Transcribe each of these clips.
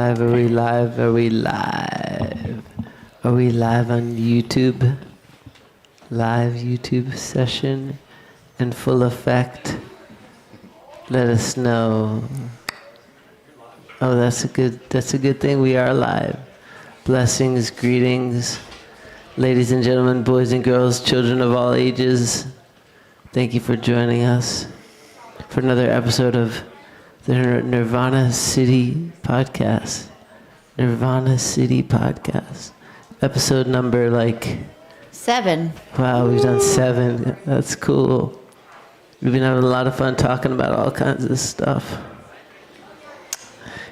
live? Are we live? Are we live? Are we live on YouTube? Live YouTube session in full effect? Let us know. Oh, that's a good thing. We are live. Blessings, greetings, ladies and gentlemen, boys and girls, children of all ages. Thank you for joining us for another episode of the Nirvana City podcast. Nirvana City podcast. Episode number 7. Wow, we've done 7. That's cool. We've been having a lot of fun talking about all kinds of stuff.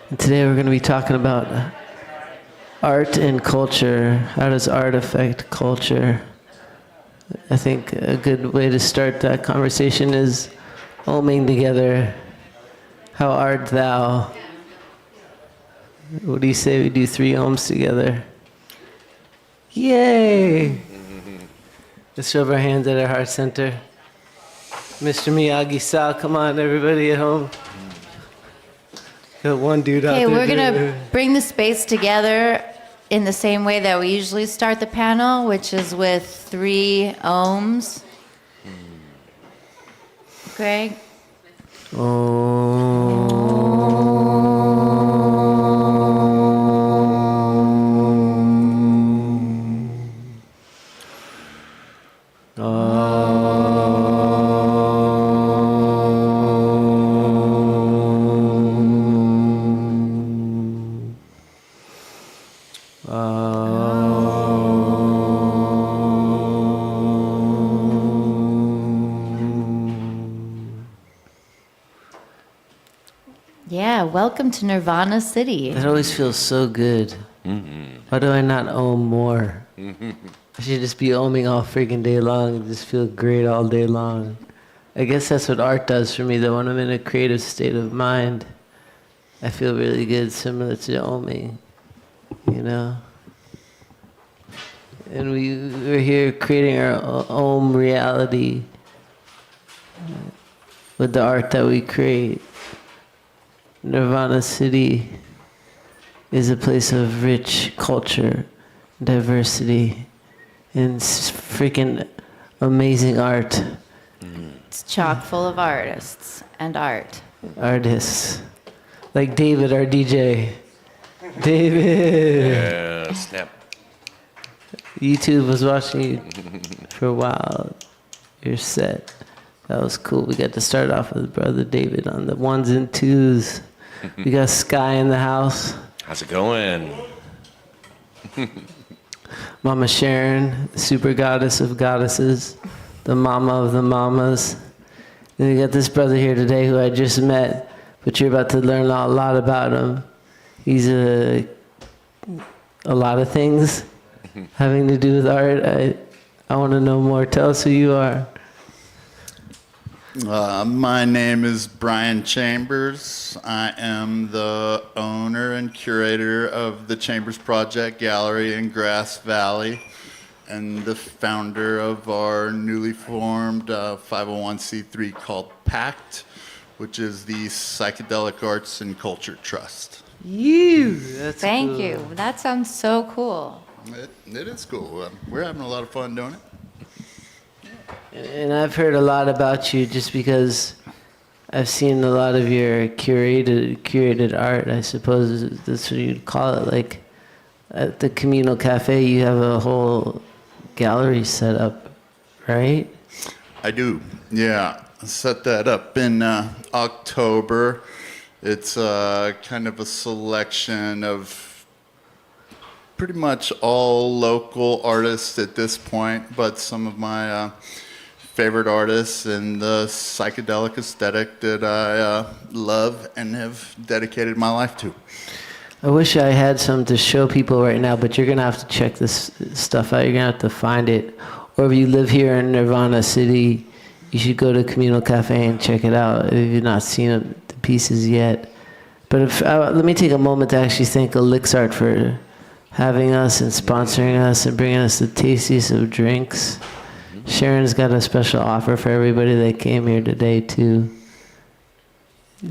And today we're going to be talking about art and culture. How does art affect culture? I think a good way to start that conversation is oming together. How art thou? What do you say we do 3 ohms together? Yay! Let's show our hands at our heart center. Mr. Miyagi-san, come on, everybody at home. Got one dude out there. Okay, we're going to bring the space together in the same way that we usually start the panel, which is with 3 ohms. Greg? Yeah, welcome to Nirvana City. That always feels so good. Why do I not ohm more? I should just be ohming all freaking day long and just feel great all day long. I guess that's what art does for me, though. When I'm in a creative state of mind, I feel really good, similar to ohming, you know? And we're here creating our own reality with the art that we create. Nirvana City is a place of rich culture, diversity, and freaking amazing art. It's chock full of artists and art. Artists. Like David, our DJ. David! Yeah, snap. YouTube was watching you for a while. Your set. That was cool. We got to start off with Brother David on the 1s and 2s. We got Sky in the house. How's it going? Mama Sharon, the super goddess of goddesses, the mama of the mamas. And we got this brother here today who I just met, but you're about to learn a lot about him. He's a lot of things having to do with art. I want to know more. Tell us who you are. My name is Brian Chambers. I am the owner and curator of the Chambers Project Gallery in Grass Valley and the founder of our newly formed 501c3 called PACT, which is the Psychedelic Arts and Culture Trust. That's Thank cool. you. That sounds so cool. It is cool. We're having a lot of fun doing it. And I've heard a lot about you just because I've seen a lot of your curated art, I suppose that's what you'd call it. Like at the Communal Cafe, you have a whole gallery set up, right? I do, yeah. I set that up in October. It's kind of a selection of pretty much all local artists at this point, but some of my favorite artists in the psychedelic aesthetic that I love and have dedicated my life to. I wish I had some to show people right now, but you're going to have to check this stuff out. You're going to have to find it. Or if you live here in Nirvana City, you should go to Communal Cafe and check it out if you've not seen the pieces yet. But let me take a moment to actually thank Elixart for having us and sponsoring us and bringing us the tastiest of drinks. Sharon's got a special offer for everybody that came here today, too.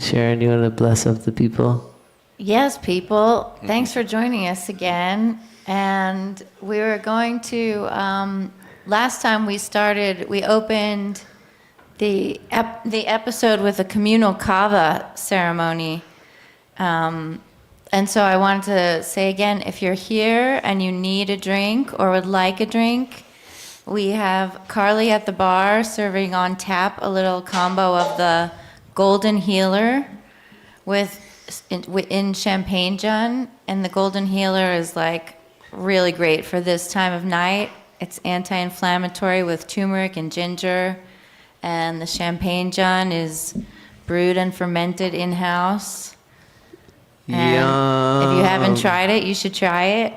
Sharon, you want to bless up the people? Yes, people. Thanks for joining us again. And we were going to, last time we opened the episode with a communal kava ceremony. And so I wanted to say again, if you're here and you need a drink or would like a drink, we have Carly at the bar serving on tap a little combo of the Golden Healer in champagne John, and the Golden Healer is like really great for this time of night. It's anti-inflammatory with turmeric and ginger, and the champagne John is brewed and fermented in-house. And if you haven't tried it, you should try it.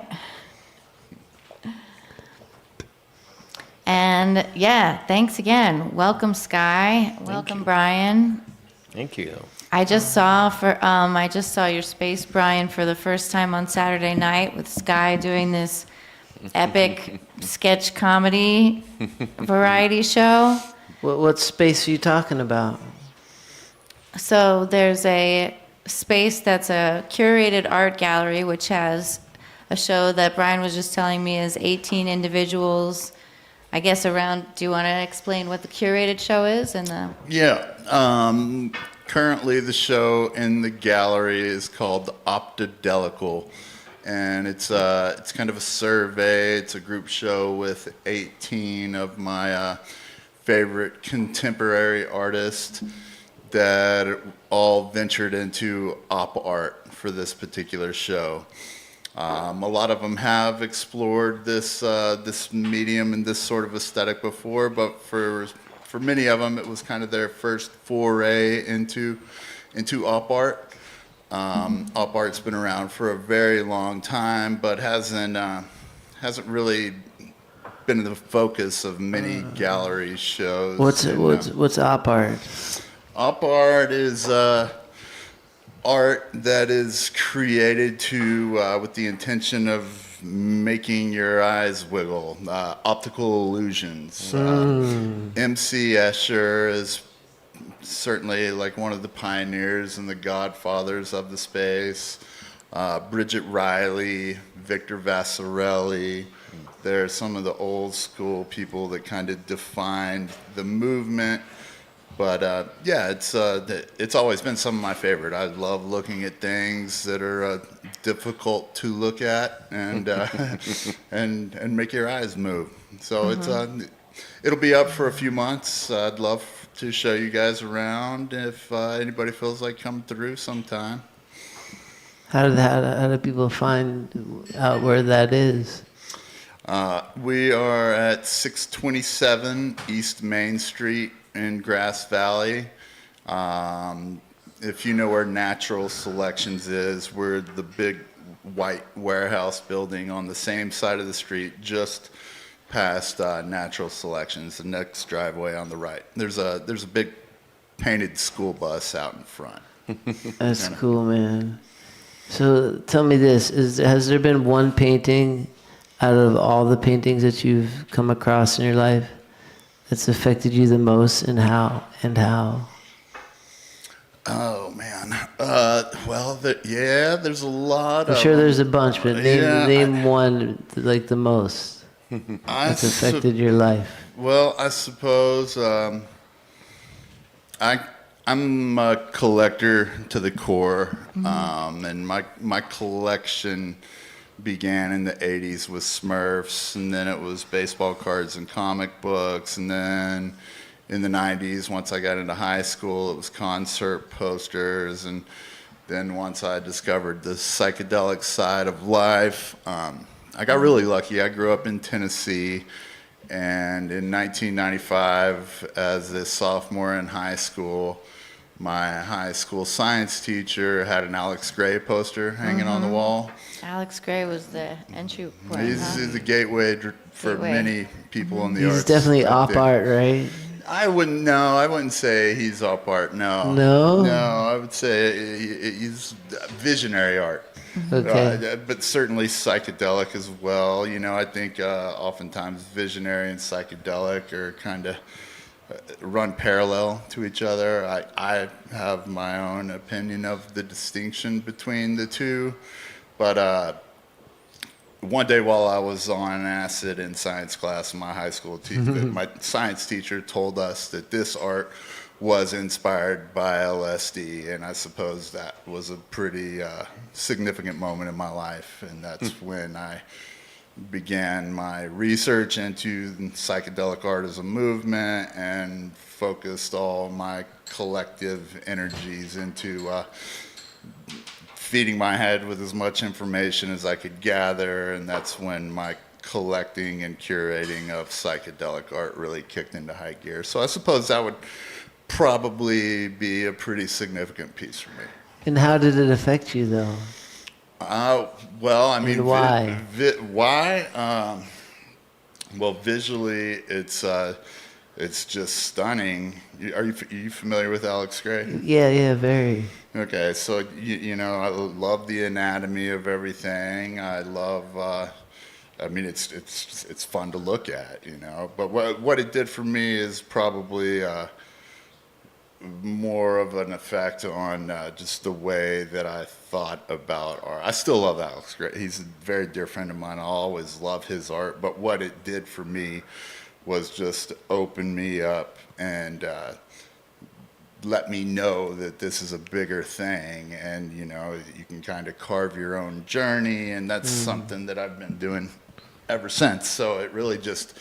And yeah, thanks again. Welcome, Sky. Welcome, Brian. Thank you. I just saw your space, Brian, for the first time on Saturday night with Sky doing this epic sketch comedy variety show. What space are you talking about? So there's a space that's a curated art gallery, which has a show that Brian was just telling me is 18 individuals, I guess around, do you want to explain what the curated show is? Yeah. Currently, the show in the gallery is called Optodelical, and it's kind of a survey. It's a group show with 18 of my favorite contemporary artists that all ventured into op art for this particular show. A lot of them have explored this medium and this sort of aesthetic before, but for many of them, it was kind of their first foray into op art. Op art's been around for a very long time, but hasn't really been the focus of many gallery shows. What's op art? Op art is art that is created with the intention of making your eyes wiggle, optical illusions. MC Escher is certainly like one of the pioneers and the godfathers of the space. Bridget Riley, Victor Vassarelli. They're some of the old school people that kind of defined the movement. But yeah, it's always been some of my favorite. I love looking at things that are difficult to look at and and make your eyes move. So it'll be up for a few months. I'd love to show you guys around if anybody feels like coming through sometime. How do people find out where that is? We are at 627 East Main Street in Grass Valley. If you know where Natural Selections is, we're the big white warehouse building on the same side of the street, just past Natural Selections, the next driveway on the right. There's a big painted school bus out in front. That's cool, man. So tell me this, has there been one painting out of all the paintings that you've come across in your life that's affected you the most, and how? Oh man. Well, there's a lot. I'm sure there's a bunch, but name one like the most that's affected your life. Well, I suppose I'm a collector to the core, and my collection began in the 80s with Smurfs, and then it was baseball cards and comic books, and then in the 90s, once I got into high school, it was concert posters, and then once I discovered the psychedelic side of life, I got really lucky. I grew up in Tennessee, and in 1995, as a sophomore in high school, my high school science teacher had an Alex Gray poster hanging on the wall. Alex Gray was the entry point. He's the gateway for many people in the arts. He's definitely op art, right? I wouldn't say he's op art. No. No? No, I would say he's visionary art. Okay. But certainly psychedelic as well. You know, I think oftentimes visionary and psychedelic are kind of run parallel to each other. I have my own opinion of the distinction between the two. But one day while I was on acid in science class, my high school teacher, my science teacher told us that this art was inspired by LSD, and I suppose that was a pretty significant moment in my life, and that's when I began my research into psychedelic art as a movement and focused all my collective energies into feeding my head with as much information as I could gather, and that's when my collecting and curating of psychedelic art really kicked into high gear. So I suppose that would probably be a pretty significant piece for me. And how did it affect you, though? Well, I mean, And why? Why? Well, visually, it's just stunning. Are you familiar with Alex Gray? Yeah, very. Okay, so you know, I love the anatomy of everything. I love. I mean, it's fun to look at, you know. But what it did for me is probably more of an effect on just the way that I thought about art. I still love Alex Gray. He's a very dear friend of mine. I always love his art. But what it did for me was just open me up and let me know that this is a bigger thing, and you know, you can kind of carve your own journey, and that's something that I've been doing ever since. So it really just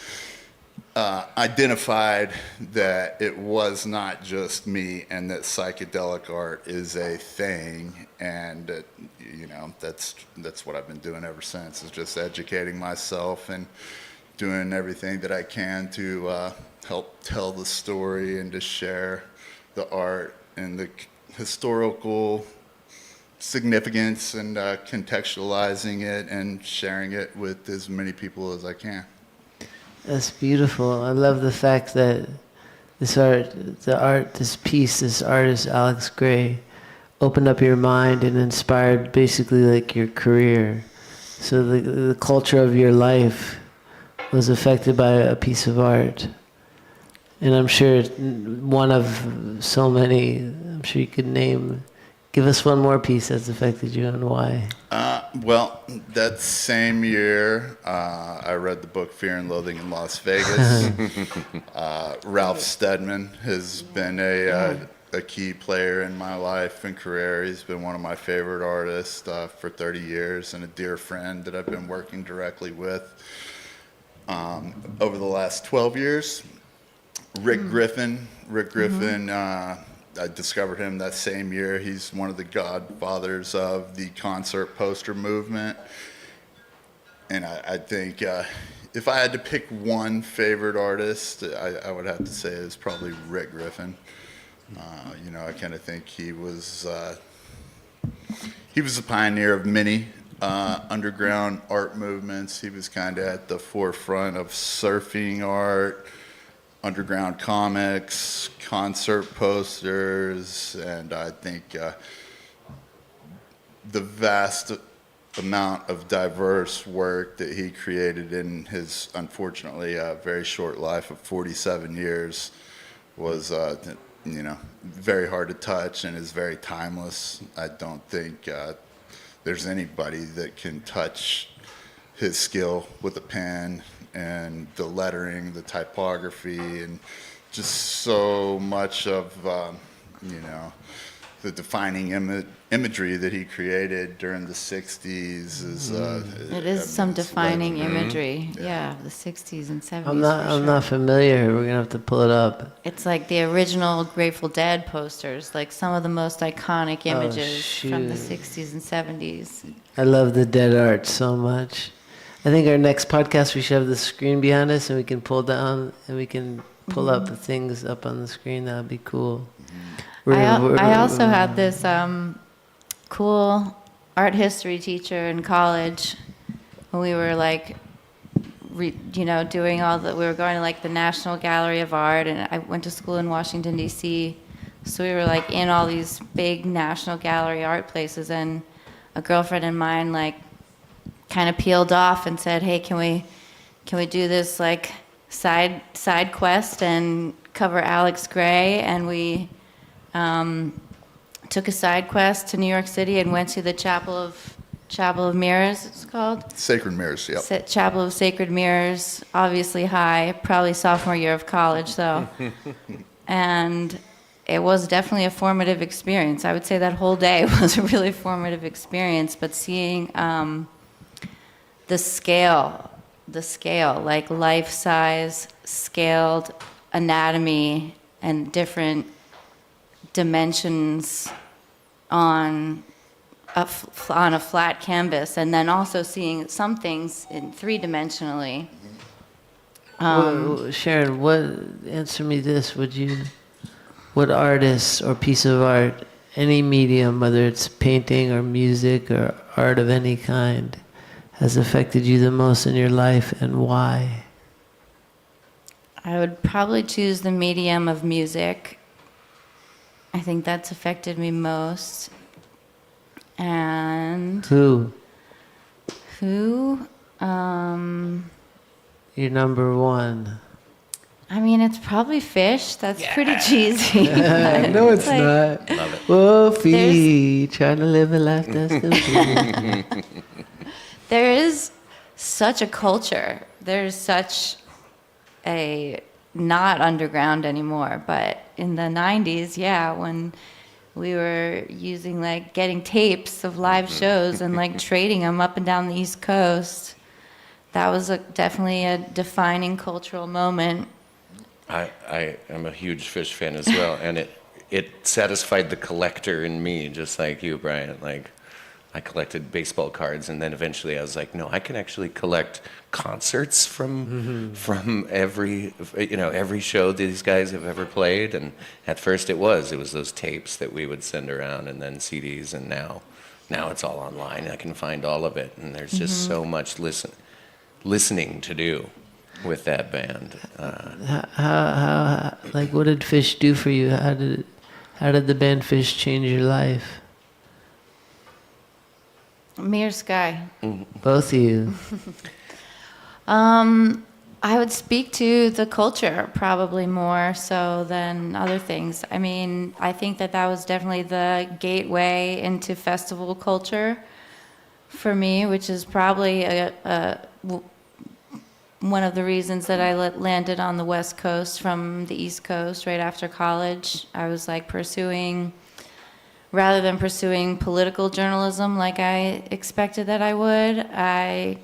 identified that it was not just me, and that psychedelic art is a thing, and you know, that's what I've been doing ever since, is just educating myself and doing everything that I can to help tell the story and to share the art and the historical significance, and contextualizing it and sharing it with as many people as I can. That's beautiful. I love the fact that this artist, Alex Gray, opened up your mind and inspired basically like your career. So the culture of your life was affected by a piece of art. And I'm sure one of so many, I'm sure you could name. Give us one more piece that's affected you, and why. Well, that same year, I read the book Fear and Loathing in Las Vegas. Ralph Steadman has been a key player in my life and career. He's been one of my favorite artists for 30 years, and a dear friend that I've been working directly with over the last 12 years. Rick Griffin, I discovered him that same year. He's one of the godfathers of the concert poster movement. And I think if I had to pick one favorite artist, I would have to say it's probably Rick Griffin. You know, I kind of think he was the pioneer of many underground art movements. He was kind of at the forefront of surfing art, underground comics, concert posters, and I think the vast amount of diverse work that he created in his, unfortunately, very short life of 47 years was, you know, very hard to touch and is very timeless. I don't think there's anybody that can touch his skill with a pen and the lettering, the typography, and just so much of, you know, the defining imagery that he created during the 60s is... It is some defining imagery, yeah, the 60s and 70s. I'm not familiar. We're going to have to pull it up. It's like the original Grateful Dead posters, like some of the most iconic images from the 60s and 70s. I love the dead art so much. I think our next podcast we should have the screen behind us, and we can pull down and we can pull up the things up on the screen. That would be cool. I also had this cool art history teacher in college when we were like, doing we were going to like the National Gallery of Art, and I went to school in Washington, D.C. So we were like in all these big National Gallery art places, and a girlfriend of mine like kind of peeled off and said, "Hey, can we do this like side quest and cover Alex Gray?" And we took a side quest to New York City and went to the Chapel of Mirrors. It's called Sacred Mirrors. Yep. Chapel of Sacred Mirrors. Obviously high, probably sophomore year of college though. And it was definitely a formative experience. I would say that whole day was a really formative experience, but seeing the scale, like life-size scaled anatomy and different dimensions on a flat canvas, and then also seeing some things in three-dimensionally. Sharon, answer me this, would you? What artist or piece of art, any medium, whether it's painting or music or art of any kind, has affected you the most in your life, and why? I would probably choose the medium of music. I think that's affected me most. And Who? Your number one. I mean, it's probably Fish. That's pretty cheesy. No, it's like, not. Love it. Wolfie, trying to live a life that's complete. There is such a culture. There's such a, not underground anymore, but in the 90s, yeah, when we were using, like, getting tapes of live shows and, like, trading them up and down the East Coast, that was definitely a defining cultural moment. I am a huge Fish fan as well, and it satisfied the collector in me, just like you, Brian. Like, I collected baseball cards, and then eventually I was like, no, I can actually collect concerts from every show these guys have ever played. And at first it was those tapes that we would send around, and then CDs, and now it's all online. I can find all of it, and there's just so much listening to do with that band. How like, what did Fish do for you? How did the band Fish change your life? Me or Sky? Both of you. I would speak to the culture probably more so than other things. I mean, I think that was definitely the gateway into festival culture for me, which is probably one of the reasons that I landed on the West Coast from the East Coast right after college. I was like rather than pursuing political journalism like I expected that I would, I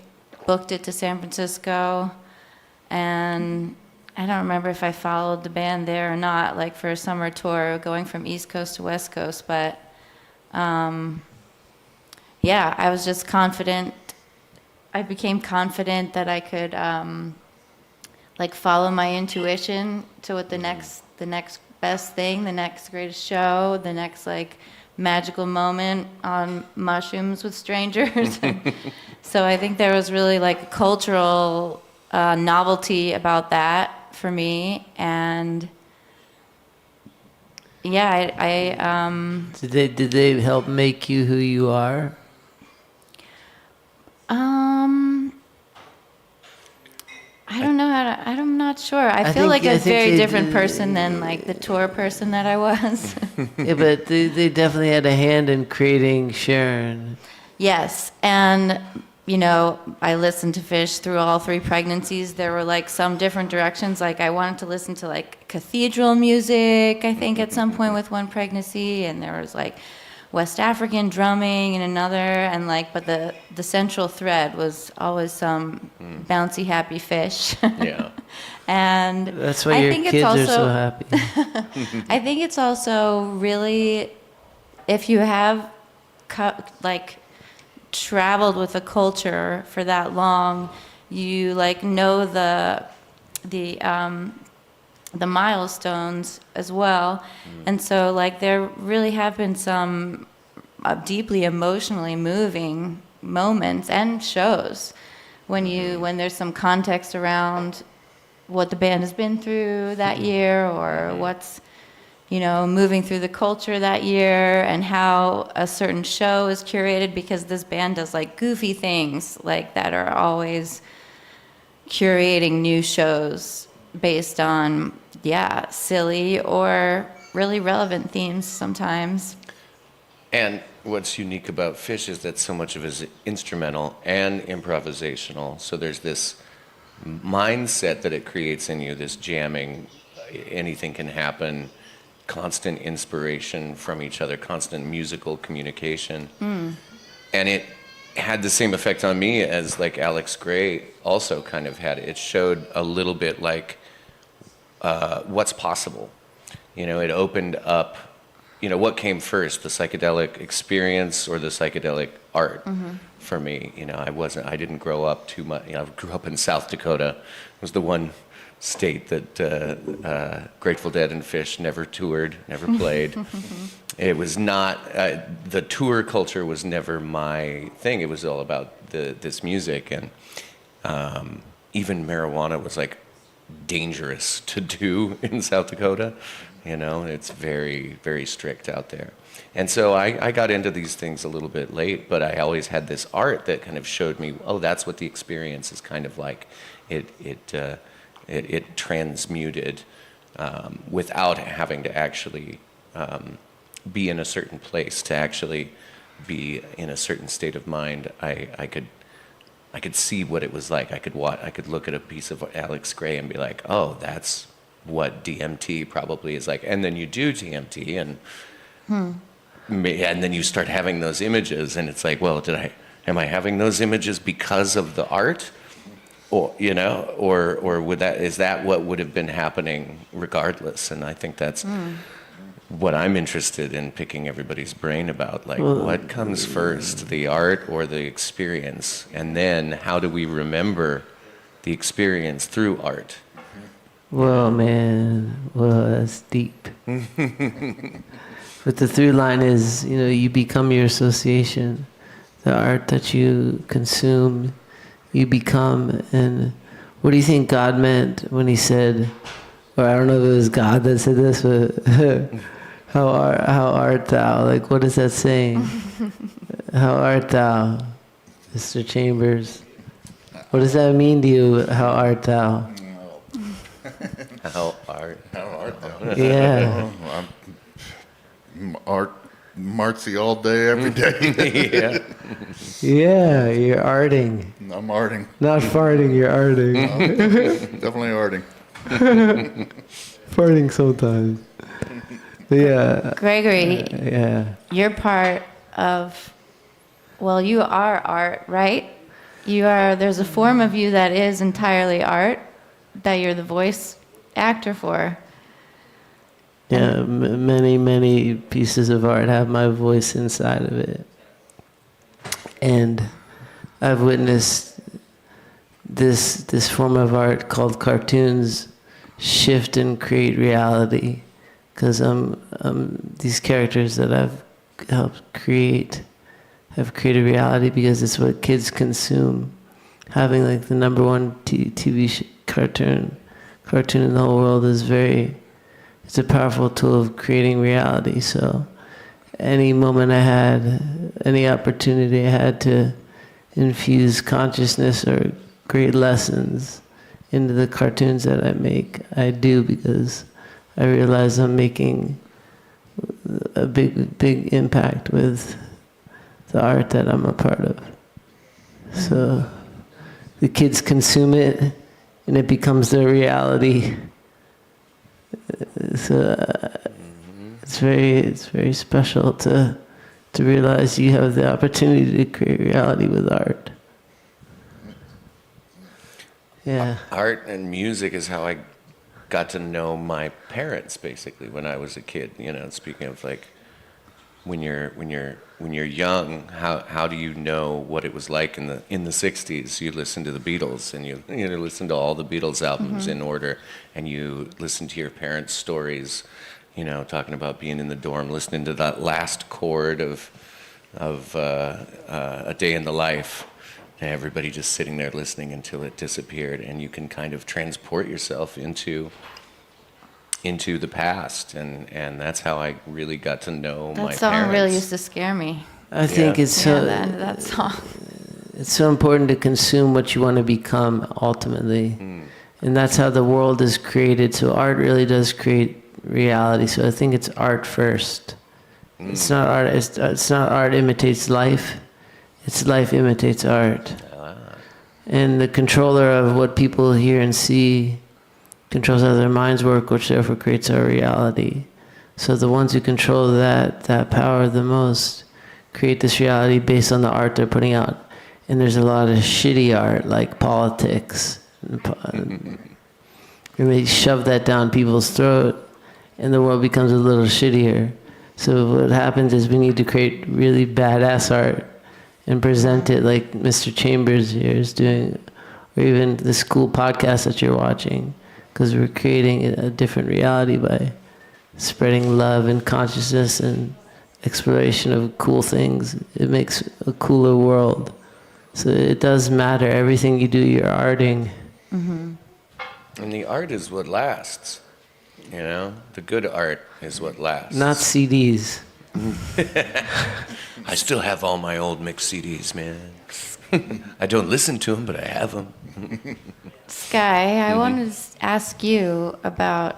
booked it to San Francisco, and I don't remember if I followed the band there or not, like for a summer tour going from East Coast to West Coast, but yeah, I was just confident. I became confident that I could like follow my intuition to what the next best thing, the next greatest show, the next like magical moment on mushrooms with strangers. So I think there was really like a cultural novelty about that for me, and yeah, Did they help make you who you are? I don't know I'm not sure. I feel like a very different person than like the tour person that I was. Yeah, but they definitely had a hand in creating Sharon. Yes, and you know, I listened to Fish through all 3 pregnancies. There were like some different directions. Like I wanted to listen to like cathedral music, I think at some point with one pregnancy, and there was like West African drumming in another, and like, but the central thread was always some bouncy happy Fish. Yeah. And That's why your kids are so happy. I think it's also really, if you have like traveled with a culture for that long, you like know the milestones as well. And so like there really have been some deeply emotionally moving moments and shows when there's some context around what the band has been through that year, or what's, you know, moving through the culture that year, and how a certain show is curated, because this band does like goofy things like that are always curating new shows based on, yeah, silly or really relevant themes sometimes. And what's unique about Fish is that so much of it is instrumental and improvisational. So there's this mindset that it creates in you, this jamming, anything can happen constant inspiration from each other, constant musical communication. And it had the same effect on me as like Alex Grey also kind of had. It showed a little bit like what's possible. You know, it opened up, you know, what came first, the psychedelic experience or the psychedelic art for me. You know, I didn't grow up too much. You know, I grew up in South Dakota. It was the one state that Grateful Dead and Phish never toured, never played. It was not, the tour culture was never my thing. It was all about this music, and even marijuana was like dangerous to do in South Dakota. You know, it's very, very strict out there. And so I got into these things a little bit late, but I always had this art that kind of showed me, oh, that's what the experience is kind of like. It transmuted without having to actually be in a certain place, to actually be in a certain state of mind. I could see what it was like. I could look at a piece of Alex Grey and be like, oh, that's what DMT probably is like. And then you do DMT, and then you start having those images, and it's like, well, am I having those images because of the art? Or, you know, or is that what would have been happening regardless? And I think that's what I'm interested in picking everybody's brain about. Like, what comes first, the art or the experience? And then how do we remember the experience through art? Well, man, that's deep. But the through line is, you know, you become your association. The art that you consume, you become. And what do you think God meant when he said, or I don't know if it was God that said this, but how art thou? Like, what is that saying? How art thou, Mr. Chambers? What does that mean to you, how art thou? How art thou? Yeah. Marcy all day, every day. Yeah. Yeah, you're arting. I'm arting. Not farting, you're arting. Definitely arting. Farting sometimes. But yeah. Gregory, Yeah. you're part of, well, you are art, right? There's a form of you that is entirely art, that you're the voice actor for. Yeah, many pieces of art have my voice inside of it. And I've witnessed this form of art called cartoons shift and create reality. Because these characters that I've helped create have created reality because it's what kids consume. Having like the number one TV cartoon in the whole world is it's a powerful tool of creating reality. So any moment I had, any opportunity I had to infuse consciousness or great lessons into the cartoons that I make, I do, because I realize I'm making a big impact with the art that I'm a part of. So the kids consume it, and it becomes their reality. So it's very special to realize you have the opportunity to create reality with art. Yeah. Art and music is how I got to know my parents, basically, when I was a kid. You know, speaking of like when you're young, how do you know what it was like in the 60s? You listen to the Beatles, and you listen to all the Beatles albums in order, and you listen to your parents' stories, you know, talking about being in the dorm, listening to that last chord of A Day in the Life, and everybody just sitting there listening until it disappeared, and you can kind of transport yourself into the past, and that's how I really got to know my parents. That song really used to scare me. I think it's so. The end of that song. It's so important to consume what you want to become ultimately, and that's how the world is created. So art really does create reality. So I think it's art first. It's not art. It's not art imitates life. It's life imitates art. And the controller of what people hear and see controls how their minds work, which therefore creates our reality. So the ones who control that power the most create this reality based on the art they're putting out. And there's a lot of shitty art, like politics. And they shove that down people's throat, and the world becomes a little shittier. So what happens is we need to create really badass art and present it like Mr. Chambers here is doing, or even this cool podcast that you're watching, because we're creating a different reality by spreading love and consciousness and exploration of cool things. It makes a cooler world. So it does matter. Everything you do, you're arting. Mm-hmm. And the art is what lasts. You know, the good art is what lasts. Not CDs. I still have all my old mixed CDs, man. I don't listen to them, but I have them. Sky, I wanted to ask you about,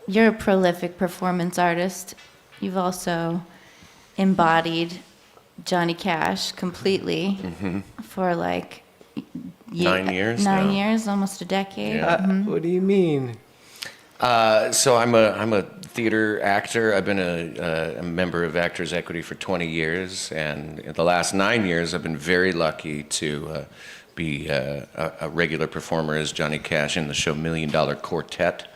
you're a prolific performance artist. You've also embodied Johnny Cash completely for like 9 years 9 now. years, almost a decade. Yeah. What do you mean? So I'm a theater actor. I've been a member of Actors Equity for 20 years, and in the last 9 years, I've been very lucky to be a regular performer as Johnny Cash in the show $1 Million Quartet,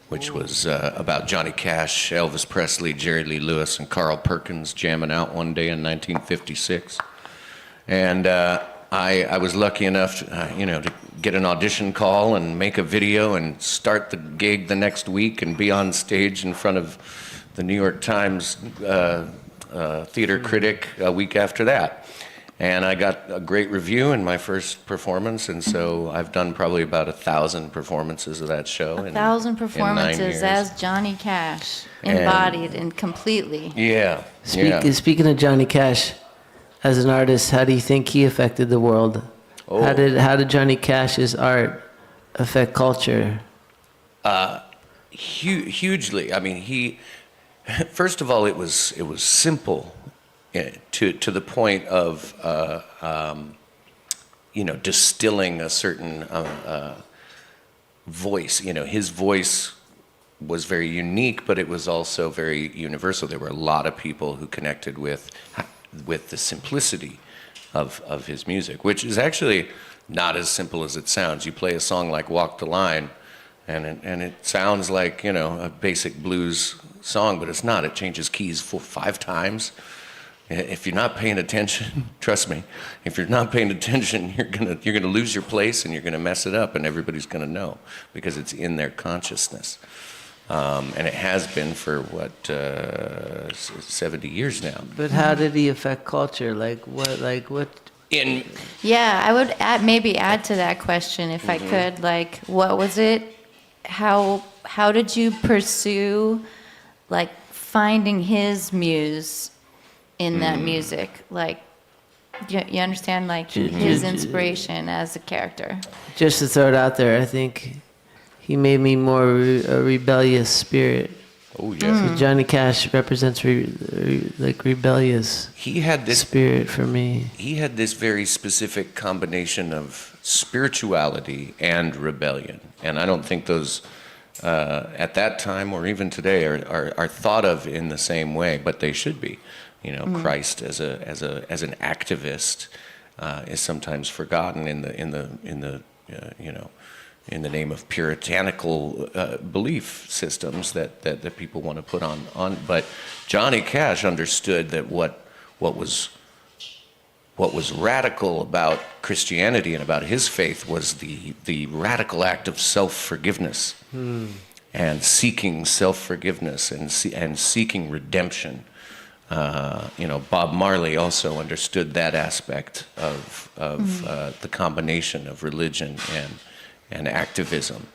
which was about Johnny Cash, Elvis Presley, Jerry Lee Lewis, and Carl Perkins jamming out one day in 1956. And I was lucky enough, to get an audition call and make a video and start the gig the next week and be on stage in front of the New York Times theater critic a week after that. And I got a great review in my first performance, and so I've done probably about 1,000 performances of that show. 1,000 performances as Johnny Cash, embodied and completely. Yeah. Speaking of Johnny Cash, as an artist, how do you think he affected the world? Oh. How did Johnny Cash's art affect culture? Hugely. I mean, first of all, it was simple, to the point of distilling a certain voice. His voice was very unique, but it was also very universal. There were a lot of people who connected with the simplicity of his music, which is actually not as simple as it sounds. You play a song like Walk the Line, and it sounds like, a basic blues song, but it's not. It changes keys 4-5 times. If you're not paying attention, trust me, if you're not paying attention, you're gonna lose your place and you're gonna mess it up, and everybody's gonna know because it's in their consciousness. And it has been for 70 years now. But how did he affect culture? Like what? Yeah, I would maybe add to that question if I could. Like, what was it? How did you pursue, like, finding his muse in that music? Like, you understand, like, his inspiration as a character? Just to throw it out there, I think he made me more a rebellious spirit. Oh, yes. So Johnny Cash represents rebellious spirit for me. He had this very specific combination of spirituality and rebellion, and I don't think those at that time or even today are thought of in the same way, but they should be. Christ as an activist is sometimes forgotten in the name of puritanical belief systems that people want to put on. But Johnny Cash understood that what was radical about Christianity and about his faith was the radical act of self-forgiveness and seeking self-forgiveness and seeking redemption. Bob Marley also understood that aspect of the combination of religion and activism.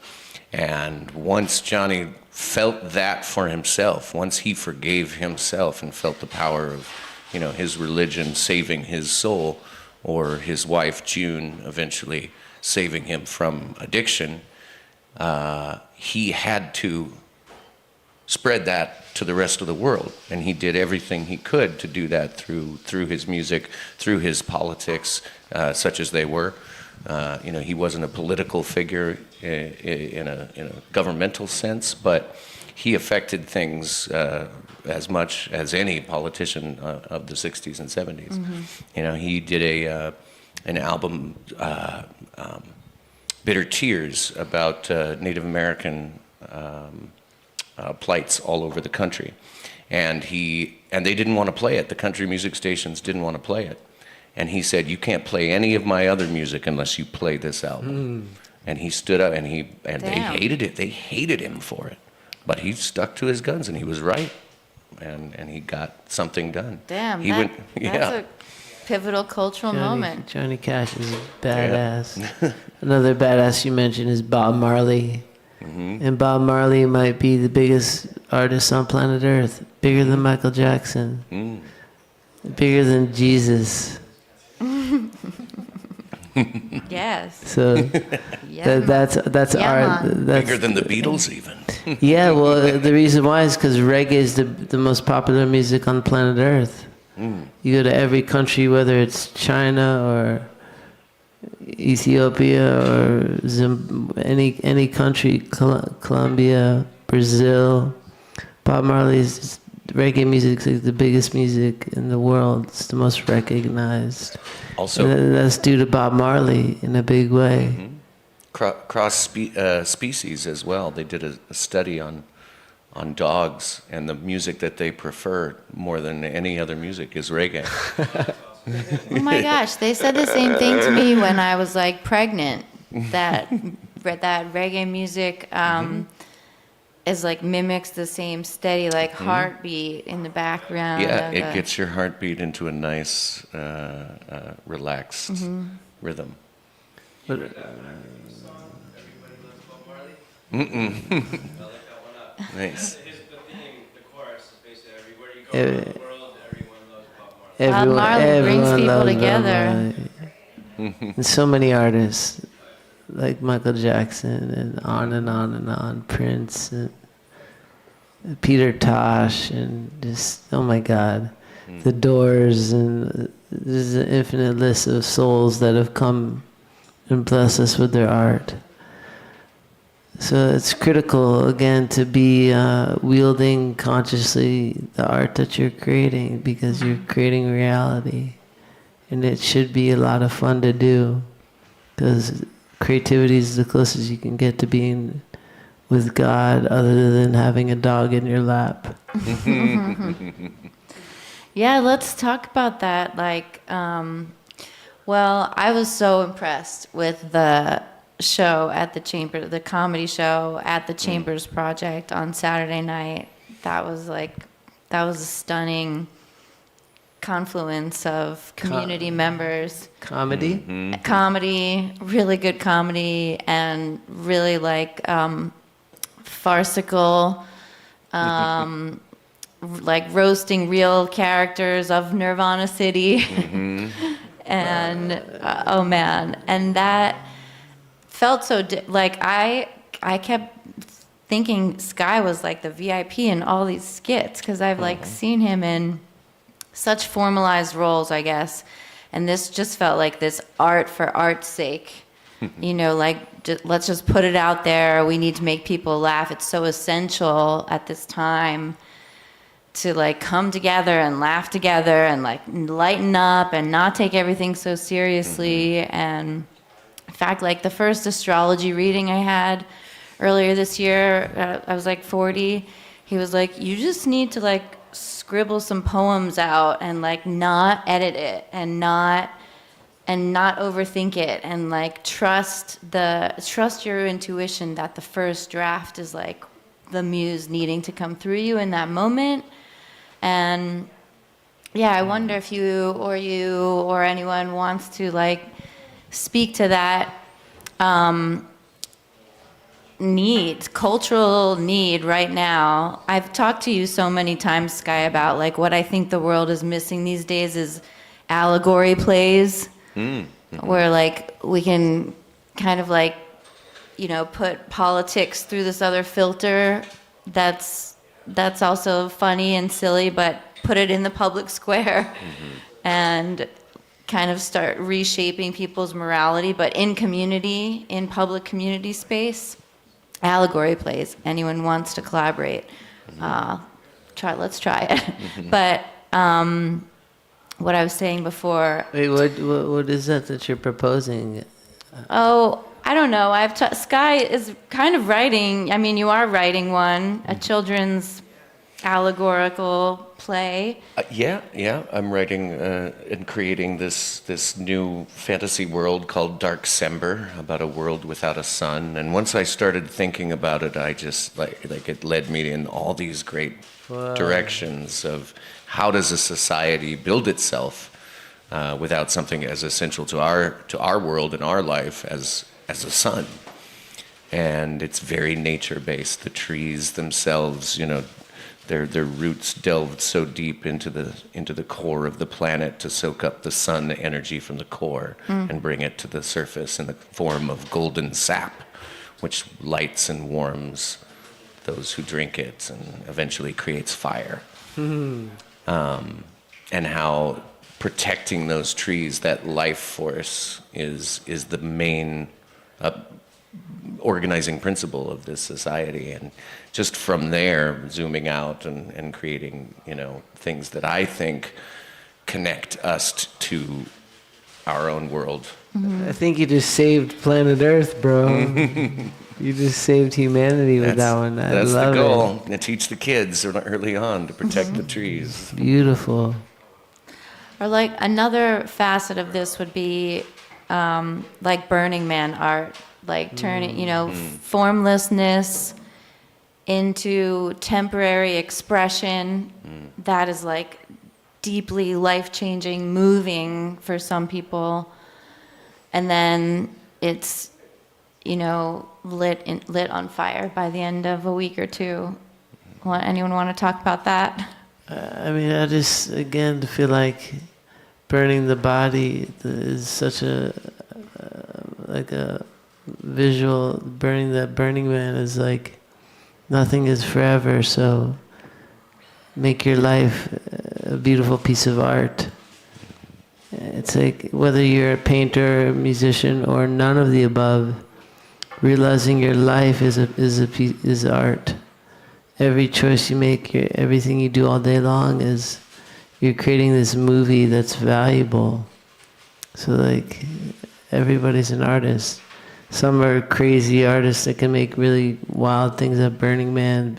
And once Johnny felt that for himself, once he forgave himself and felt the power of, his religion saving his soul, or his wife June eventually saving him from addiction, he had to spread that to the rest of the world. And he did everything he could to do that through his music, through his politics, such as they were. He wasn't a political figure in a governmental sense, but he affected things as much as any politician of the 60s and 70s. You know, he did an album, Bitter Tears, about Native American plights all over the country. And they didn't want to play it. The country music stations didn't want to play it. And he said, "You can't play any of my other music unless you play this album." And he stood up, and they hated it. They hated him for it, but he stuck to his guns, and he was right, and he got something done. Damn, That's a pivotal cultural moment. Johnny Cash is a badass. Another badass you mentioned is Bob Marley. And Bob Marley might be the biggest artist on planet Earth, bigger than Michael Jackson, bigger than Jesus. Yes. So that's Yeah, art. man. That's, Bigger than the Beatles, even. yeah, well, the reason why is because reggae is the most popular music on planet Earth. You go to every country, whether it's China or Ethiopia or any country, Colombia, Brazil. Bob Marley's reggae music is the biggest music in the world. It's the most recognized. Also, And that's due to Bob Marley in a big way. species as well. They did a study on dogs, and the music that they prefer more than any other music is reggae. Oh my gosh, they said the same thing to me when I was like pregnant. That reggae music is like mimics the same steady like heartbeat in the background. Yeah, it gets your heartbeat into a nice, relaxed rhythm. Nice. Bob Marley brings people loves Bob together. Marley. And so many artists, like Michael Jackson, and on and on and on, Prince, and Peter Tosh, and just, oh my God, The Doors, and there's an infinite list of souls that have come and blessed us with their art. So it's critical, again, to be wielding consciously the art that you're creating, because you're creating reality. And it should be a lot of fun to do, because creativity is the closest you can get to being with God, other than having a dog in your lap. Yeah, let's talk about that. Like, well, I was so impressed with the show at the Chamber, the comedy show at the Chambers Project on Saturday night. That was a stunning confluence of community members. Comedy? Comedy, really good comedy, and really like farcical, like roasting real characters of Nirvana City. And oh man, and that felt so like I kept thinking Sky was like the VIP in all these skits, because I've like seen him in such formalized roles, I guess, and this just felt like this art for art's sake. You know, like let's just put it out there. We need to make people laugh. It's so essential at this time to like come together and laugh together and like lighten up and not take everything so seriously. And in fact, like the first astrology reading I had earlier this year, I was like 40. He was like, you just need to like scribble some poems out and like not edit it and not overthink it, and like trust your intuition that the first draft is like the muse needing to come through you in that moment. And yeah, I wonder if you or anyone wants to like speak to that cultural need right now. I've talked to you so many times, Sky, about like what I think the world is missing these days is allegory plays, where like we can kind of like, you know, put politics through this other filter that's also funny and silly, but put it in the public square and kind of start reshaping people's morality, but in community, in public community space. allegory plays. Anyone wants to collaborate, let's try it. But what I was saying before. Wait, what is that you're proposing? Oh, I don't know. Sky is kind of writing. I mean, you are writing one, a children's allegorical play. Yeah. I'm writing and creating this new fantasy world called Darksember, about a world without a sun. And once I started thinking about it, I just like it led me in all these great directions of how does a society build itself without something as essential to our world and our life as a sun. And it's very nature based. The trees themselves, their roots delved so deep into the core of the planet to soak up the sun energy from the core and bring it to the surface in the form of golden sap, which lights and warms those who drink it and eventually creates fire. And how protecting those trees, that life force, is the main organizing principle of this society. And just from there, zooming out and creating, things that I think connect us to our own world. I think you just saved planet Earth, bro. You just saved humanity with that one. I That's love the goal. it. And teach the kids early on to protect the trees. Beautiful. Or like another facet of this would be like Burning Man art, like turning, formlessness into temporary expression that is like deeply life-changing, moving for some people. And then it's, lit on fire by the end of a week or two. Anyone want to talk about that? I just, again, feel like burning the body is such a visual. Burning Man is like, nothing is forever, so make your life a beautiful piece of art. It's like, whether you're a painter, a musician, or none of the above, realizing your life is art. Every choice you make, everything you do all day long you're creating this movie that's valuable. So like, everybody's an artist. Some are crazy artists that can make really wild things at Burning Man,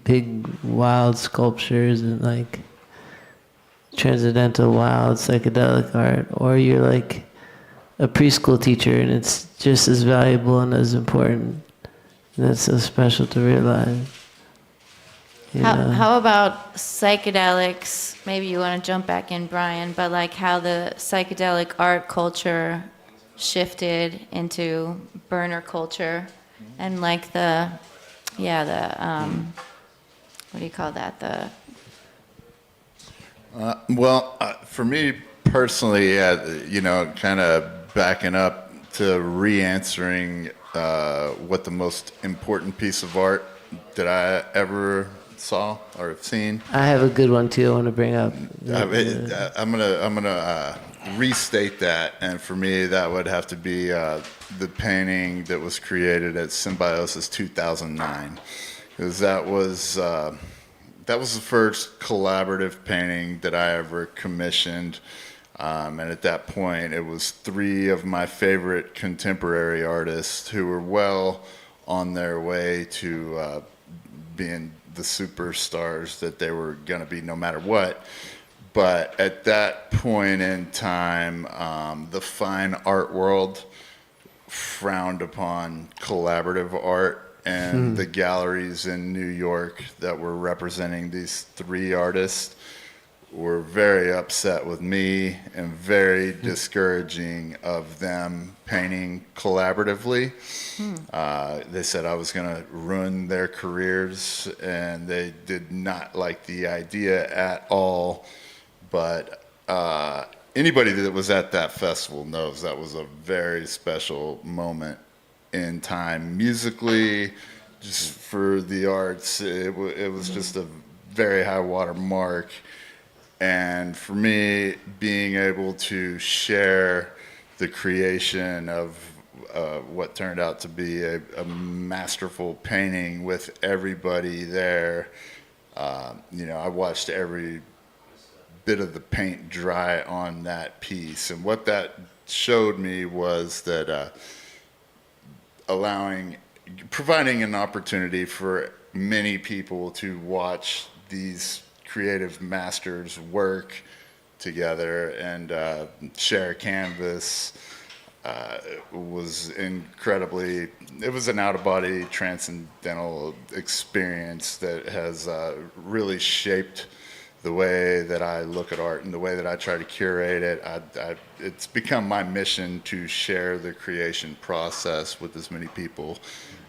big wild sculptures and like transcendental wild psychedelic art. Or you're like a preschool teacher and it's just as valuable and as important. And that's so special to realize. How about psychedelics? Maybe you want to jump back in, Brian, but like how the psychedelic art culture shifted into burner culture, and like what do you call that? For me personally, kind of backing up to re-answering what the most important piece of art that I ever saw or have seen. I have a good one too I want to bring up. I'm gonna restate that, and for me that would have to be the painting that was created at Symbiosis 2009, because that was the first collaborative painting that I ever commissioned, and at that point it was 3 of my favorite contemporary artists who were well on their way to being the superstars that they were going to be no matter what. But at that point in time, the fine art world frowned upon collaborative art, and the galleries in New York that were representing these 3 artists were very upset with me and very discouraging of them painting collaboratively. They said I was going to ruin their careers, and they did not like the idea at all. But anybody that was at that festival knows that was a very special moment in time, musically, just for the arts. It was just a very high water mark. And for me, being able to share the creation of what turned out to be a masterful painting with everybody there. I watched every bit of the paint dry on that piece, and what that showed me was that providing an opportunity for many people to watch these creative masters work together and share a canvas was incredibly, it was an out-of-body transcendental experience that has really shaped the way that I look at art and the way that I try to curate it. It's become my mission to share the creation process with as many people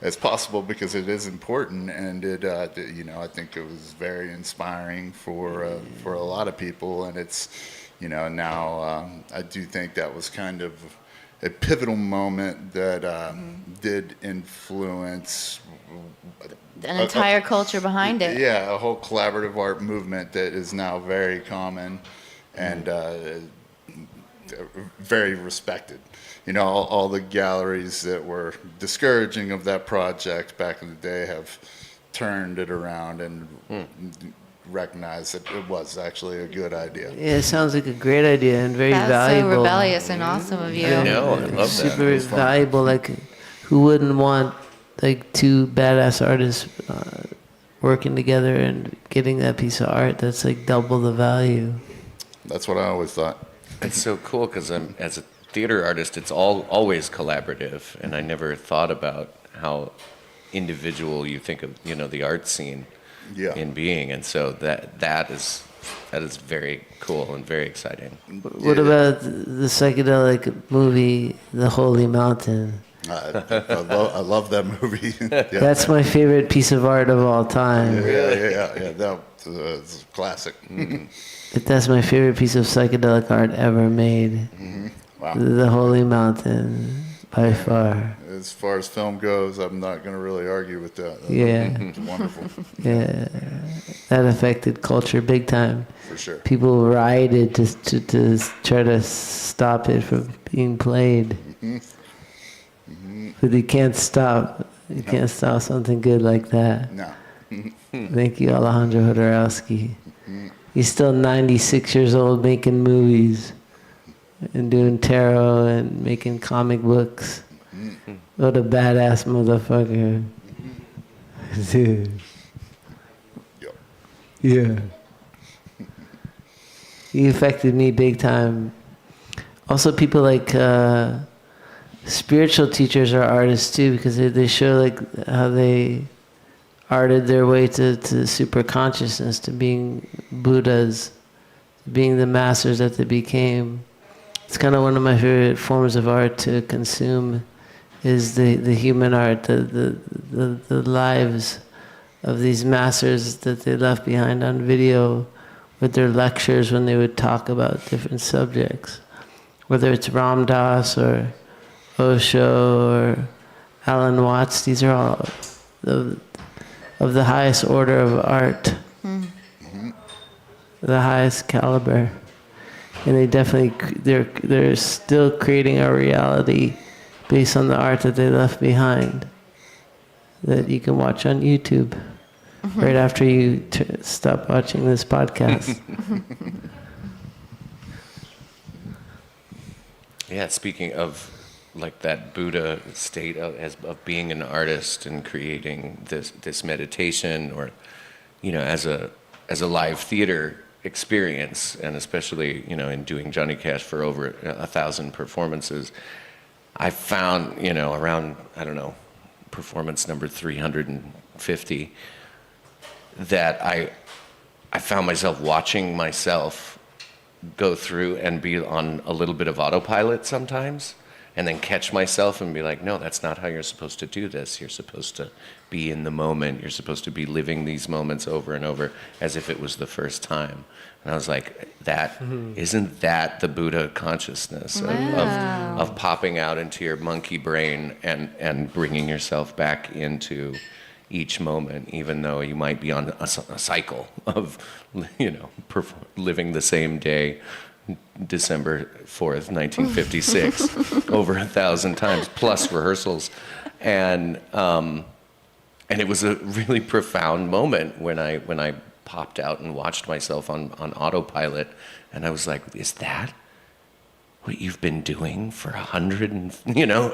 as possible because it is important, and I think it was very inspiring for a lot of people, and it's, now I do think that was kind of a pivotal moment that did influence An entire culture behind it. Yeah, a whole collaborative art movement that is now very common and very respected. All the galleries that were discouraging of that project back in the day have turned it around and recognized that it was actually a good idea. Yeah, it sounds like a great idea and very That's valuable. so rebellious and awesome of you. I know, I love that. Super valuable. Like, who wouldn't want like two badass artists working together and getting that piece of art that's like double the value? That's what I always thought. It's so cool because as a theater artist, it's always collaborative, and I never thought about how individual you think of, the art scene in being, and so that is very cool and very exciting. What about the psychedelic movie, The Holy Mountain? I love that movie. That's my favorite piece of art of all time. Yeah. That's a classic. That's my favorite piece of psychedelic art ever made. Wow. The Holy Mountain, by far. As far as film goes, I'm not going to really argue with that. It's wonderful. Yeah, that affected culture big time. For sure. People rioted to try to stop it from being played. But you can't stop. You can't stop something good like that. No. Thank you, Alejandro Jodorowsky. He's still 96 years old making movies and doing tarot and making comic books. What a badass motherfucker. Dude. Yeah. He affected me big time. Also, people like spiritual teachers are artists too, because they show like how they arted their way to super consciousness, to being Buddhas, being the masters that they became. It's kind of one of my favorite forms of art to consume, is the human art, the lives of these masters that they left behind on video with their lectures when they would talk about different subjects, whether it's Ram Dass or Osho or Alan Watts. These are all of the highest order of art, the highest caliber, and they definitely they're still creating a reality based on the art that they left behind that you can watch on YouTube right after you stop watching this podcast. Yeah, speaking of like that Buddha state of being an artist and creating this meditation, or as a live theater experience, and especially in doing Johnny Cash for over 1,000 performances, I found around, I don't know, performance number 350, that I found myself watching myself go through and be on a little bit of autopilot sometimes, and then catch myself and be like, no, that's not how you're supposed to do this. You're supposed to be in the moment. You're supposed to be living these moments over and over as if it was the first time. And I was like, isn't that the Buddha consciousness of popping out into your monkey brain and bringing yourself back into each moment, even though you might be on a cycle of, living the same day, December 4th, 1956, over 1,000 times, plus rehearsals. And it was a really profound moment when I popped out and watched myself on autopilot, and I was like, is that what you've been doing for 100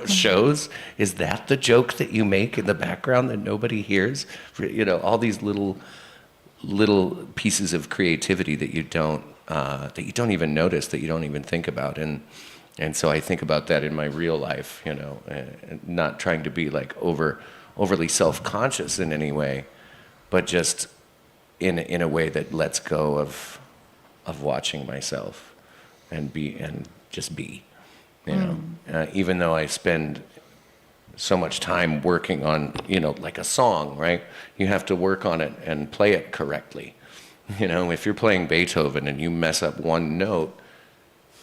shows? Is that the joke that you make in the background that nobody hears? All these little pieces of creativity that you don't even notice, that you don't even think about. And so I think about that in my real life, and not trying to be like overly self-conscious in any way, but just in a way that lets go of watching myself and just be. Even though I spend so much time working on, like a song, right? You have to work on it and play it correctly. If you're playing Beethoven and you mess up one note,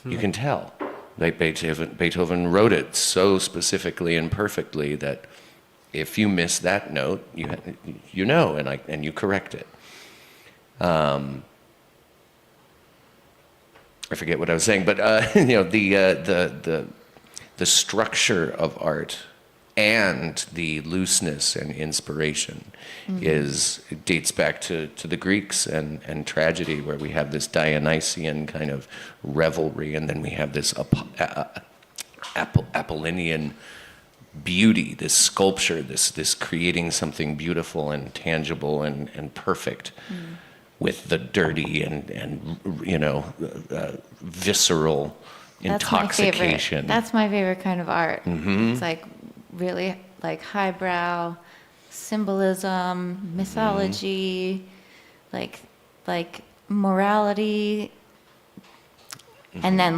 you can tell. Like Beethoven wrote it so specifically and perfectly that if you miss that note, and you correct it. I forget what I was saying, but the structure of art and the looseness and inspiration it dates back to the Greeks and tragedy, where we have this Dionysian kind of revelry, and then we have this Apollonian beauty, this sculpture, this creating something beautiful and tangible and perfect, with the dirty and visceral intoxication. That's my favorite kind of art. It's like really like highbrow symbolism, mythology, like morality, and then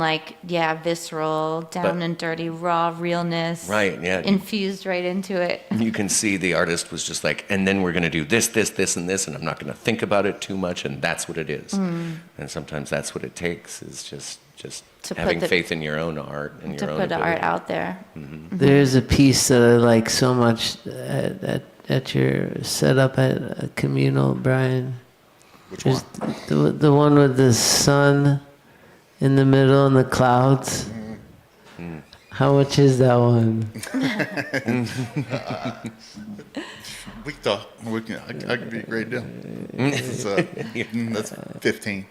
visceral, down and dirty, raw realness. Right, yeah. Infused right into it. You can see the artist was just like, and then we're going to do this, and this, and I'm not going to think about it too much, and that's what it is. And sometimes that's what it takes, is just having faith in your own art and your own ability. To put the art out there. There's a piece that I like so much at your setup at Communal, Brian. Which one? The one with the sun in the middle and the clouds. How much is that one? I could be a great deal. That's 15.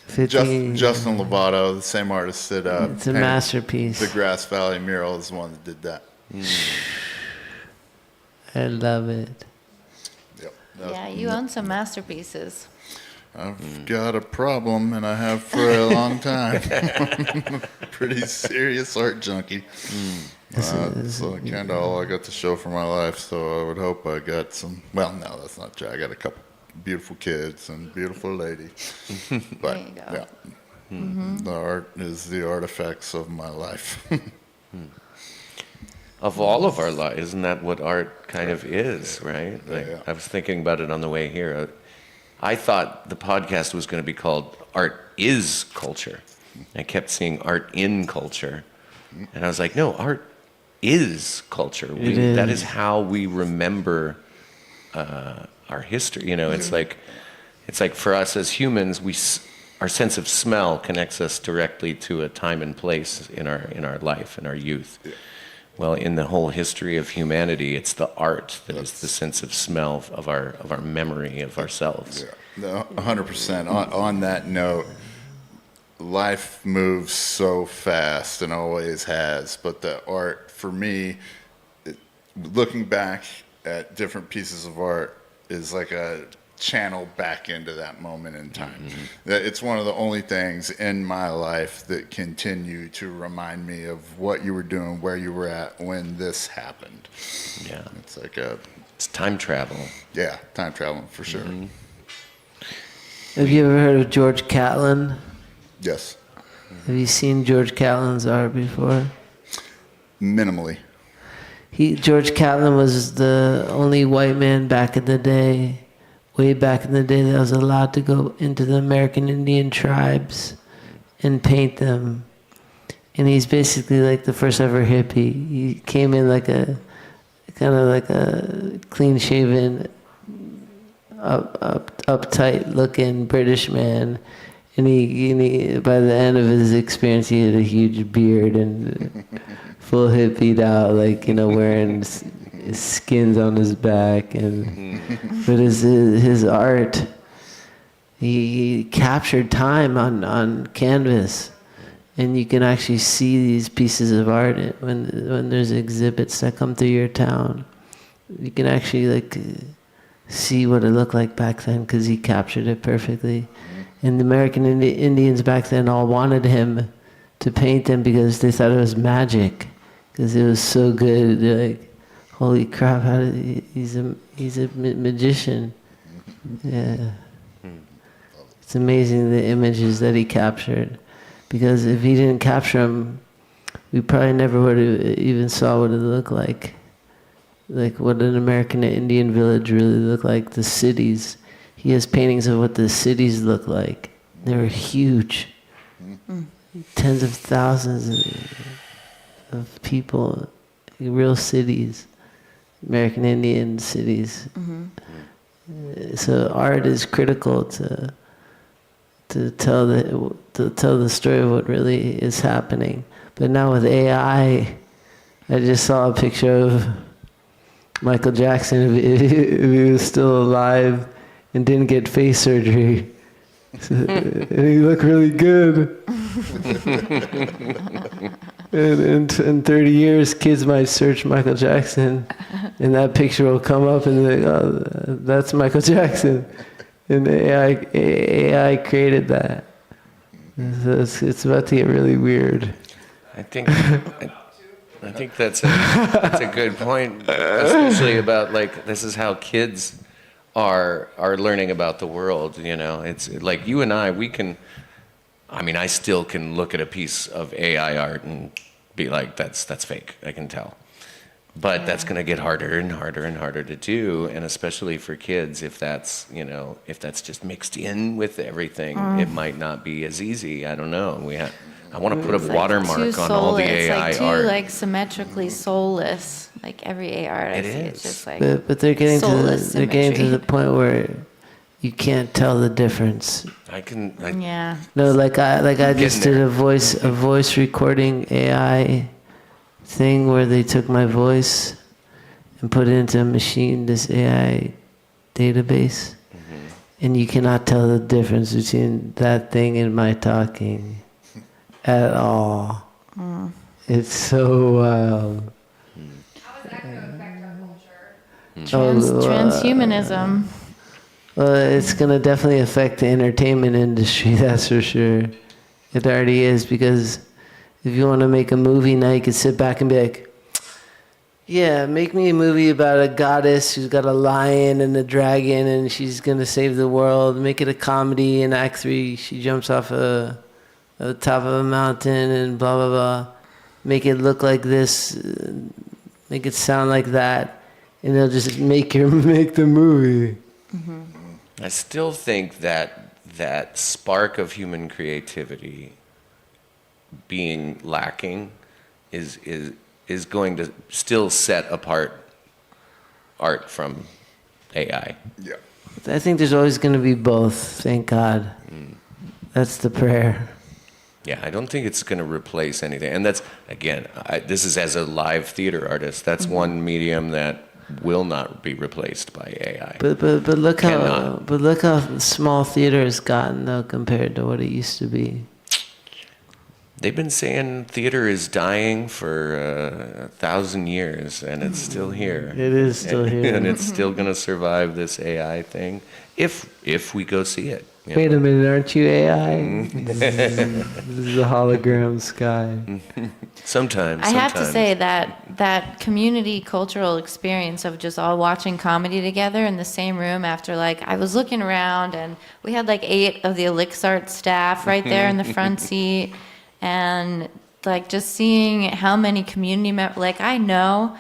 15. Justin Lovato, the same artist that It's a masterpiece. the Grass Valley mural is the one that did that. I love it. Yep. Yeah, you own some masterpieces. I've got a problem, and I have for a long time. Pretty serious art junkie. So kind of all I got to show for my life. So I would hope I got some. Well, no, that's not true. I got a couple beautiful kids and beautiful lady. But There you go. yeah, the art is the artifacts of my life. Of all of our lives, isn't that what art kind of is, right? Yeah. I was thinking about it on the way here. I thought the podcast was going to be called Art is Culture. I kept seeing art in culture. And I was like, no, art is culture. That is how we remember our history. It's like for us as humans, our sense of smell connects us directly to a time and place in our life, in our youth. Yeah. Well, in the whole history of humanity, it's the art that is the sense of smell of our memory of ourselves. Yeah, 100%. On that note, life moves so fast and always has, but the art, for me, looking back at different pieces of art is like a channel back into that moment in time. It's one of the only things in my life that continue to remind me of what you were doing, where you were at when this happened. Yeah. It's like it's time travel. Yeah, time traveling for sure. Have you ever heard of George Catlin? Yes. Have you seen George Catlin's art before? Minimally. George Catlin was the only white man back in the day, way back in the day, that was allowed to go into the American Indian tribes and paint them. And he's basically like the first ever hippie. He came in like a clean-shaven, uptight looking British man, and he by the end of his experience, he had a huge beard and full hippied out, like, wearing skins on his back, but his art, he captured time on canvas, and you can actually see these pieces of art when there's exhibits that come through your town. You can actually see what it looked like back then because he captured it perfectly. And the American Indians back then all wanted him to paint them because they thought it was magic, because it was so good. They're like, holy crap! He's a magician. Yeah, it's amazing the images that he captured. Because if he didn't capture them, we probably never would have even saw what it looked like what an American Indian village really looked like. The cities. He has paintings of what the cities look like. They were huge. Tens of thousands of people, real cities, American Indian cities. So art is critical to tell the story of what really is happening. But now with AI, I just saw a picture of Michael Jackson if he was still alive and didn't get face surgery. And he looked really good. And in 30 years, kids might search Michael Jackson, and that picture will come up, and they're like, oh, that's Michael Jackson. And AI created that. So it's about to get really weird. I think that's a good point, especially about this is how kids are learning about the world. It's like you and I, I still can look at a piece of AI art and be like, that's fake. I can tell. But that's going to get harder and harder and harder to do, and especially for kids, if that's just mixed in with everything, it might not be as easy. I don't know. I want to put a watermark on all the AI art. It's too symmetrically soulless. Like every AI art I see, it's just like but they're getting to the point where you can't tell the difference. No, I just did a voice recording AI thing where they took my voice and put it into a machine, this AI database, and you cannot tell the difference between that thing and my talking at all. It's so wild. How is that going to affect our culture? Transhumanism. Well, it's going to definitely affect the entertainment industry, that's for sure. It already is, because if you want to make a movie now, you can sit back and be like, yeah, make me a movie about a goddess who's got a lion and a dragon and she's going to save the world. Make it a comedy. In Act 3, she jumps off the top of a mountain and blah, blah, blah. Make it look like this. Make it sound like that. And they'll just make the movie. I still think that spark of human creativity being lacking is going to still set apart art from AI. Yeah. I think there's always going to be both, thank God. That's the prayer. Yeah, I don't think it's going to replace anything. And that's, again, this is as a live theater artist, that's one medium that will not be replaced by AI. But look how small theater has gotten, though, compared to what it used to be. They've been saying theater is dying for 1,000 years, and it's still here. It is still here. And it's still going to survive this AI thing, if we go see it. Wait a minute, aren't you AI? This is a hologram sky. Sometimes. I have to say that community cultural experience of just all watching comedy together in the same room after, I was looking around and we had 8 of the Elixart staff right there in the front seat. And just seeing how many community members, I know,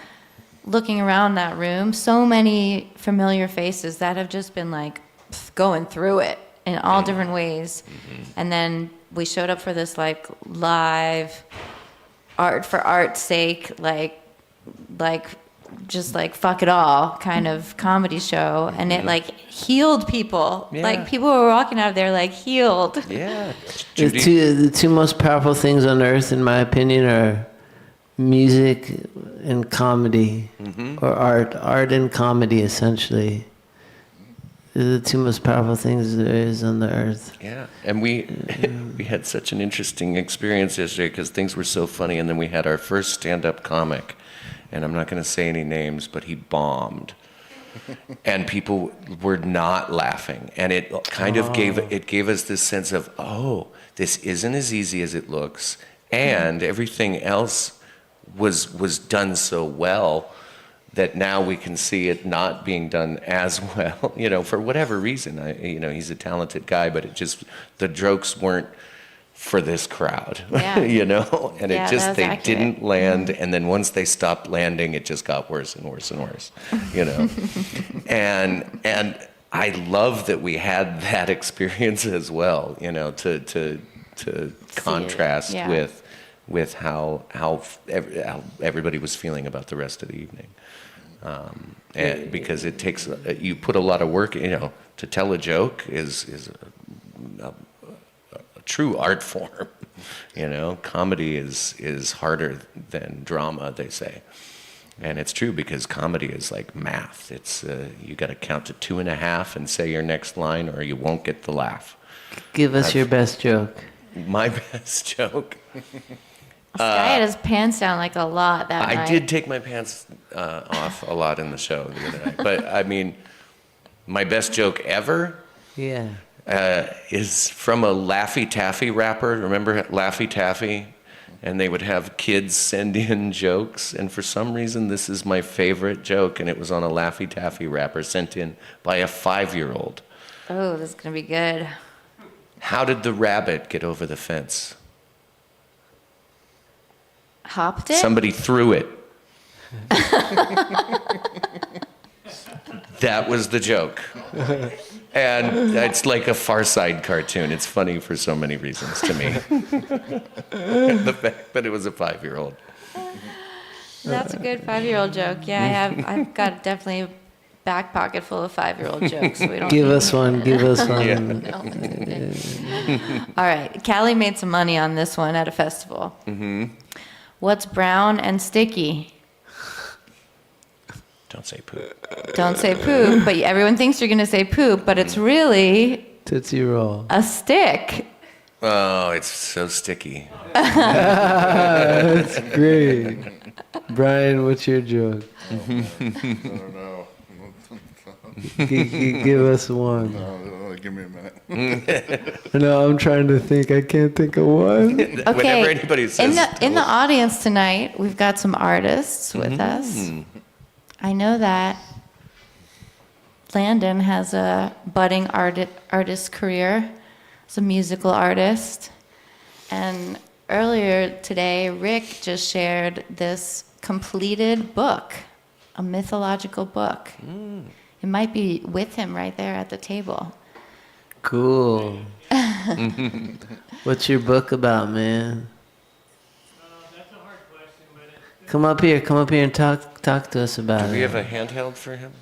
looking around that room, so many familiar faces that have just been going through it in all different ways. And then we showed up for this live art for art's sake, just like fuck it all kind of comedy show, and it like healed people. Yeah. Like people were walking out of there like healed. Yeah. The two most powerful things on earth, in my opinion, are music and comedy, or art and comedy, essentially. They're the two most powerful things there is on the earth. Yeah, and we had such an interesting experience yesterday because things were so funny, and then we had our first stand-up comic, and I'm not going to say any names, but he bombed, and people were not laughing, and it kind of gave us this sense of, oh, this isn't as easy as it looks, and everything else was done so well that now we can see it not being done as well, for whatever reason. He's a talented guy, but the jokes weren't for this crowd, Yeah. and Yeah, that was they accurate. didn't land, and then once they stopped landing, it just got worse and worse and worse, and I love that we had that experience as well, to contrast Yeah. with how everybody was feeling about the rest of the evening. And because it takes, you put a lot of work, to tell a joke is a true art form. Comedy is harder than drama, they say. And it's true because comedy is like math. It's you got to count to 2.5 and say your next line, or you won't get the laugh. Give us your best joke. My best joke. This guy had his pants down like a lot that night. I did take my pants off a lot in the show the other night. But I mean, my best joke ever Yeah. is from a Laffy Taffy rapper. Remember Laffy Taffy? And they would have kids send in jokes. And for some reason, this is my favorite joke. And it was on a Laffy Taffy rapper sent in by a 5-year-old. Oh, this is gonna be good. How did the rabbit get over the fence? Hopped it? Somebody threw it. That was the joke. And it's like a Far Side cartoon. It's funny for so many reasons to me. The fact that it was a 5-year-old. That's a good 5-year-old joke. Yeah, I've got definitely a back pocket full of 5-year-old jokes. So we don't Give need us one. Give us one. All right, Callie made some money on this one at a festival. Mm-hmm. What's brown and sticky? Don't say poop. Don't say poop, but everyone thinks you're going to say poop, but it's really Tootsie Roll. a stick. Oh, it's so sticky. That's great. Brian, what's your joke? I don't know. Give us one. Give me a minute. No, I'm trying to think. I can't think of one. Whenever anybody says... in the audience tonight, we've got some artists with us. I know that Landon has a budding artist career as a musical artist. And earlier today, Rick just shared this completed book, a mythological book. It might be with him right there at the table. Cool. What's your book about, man? That's a hard question, but Come up here and talk to us about Do we it. have a handheld for him?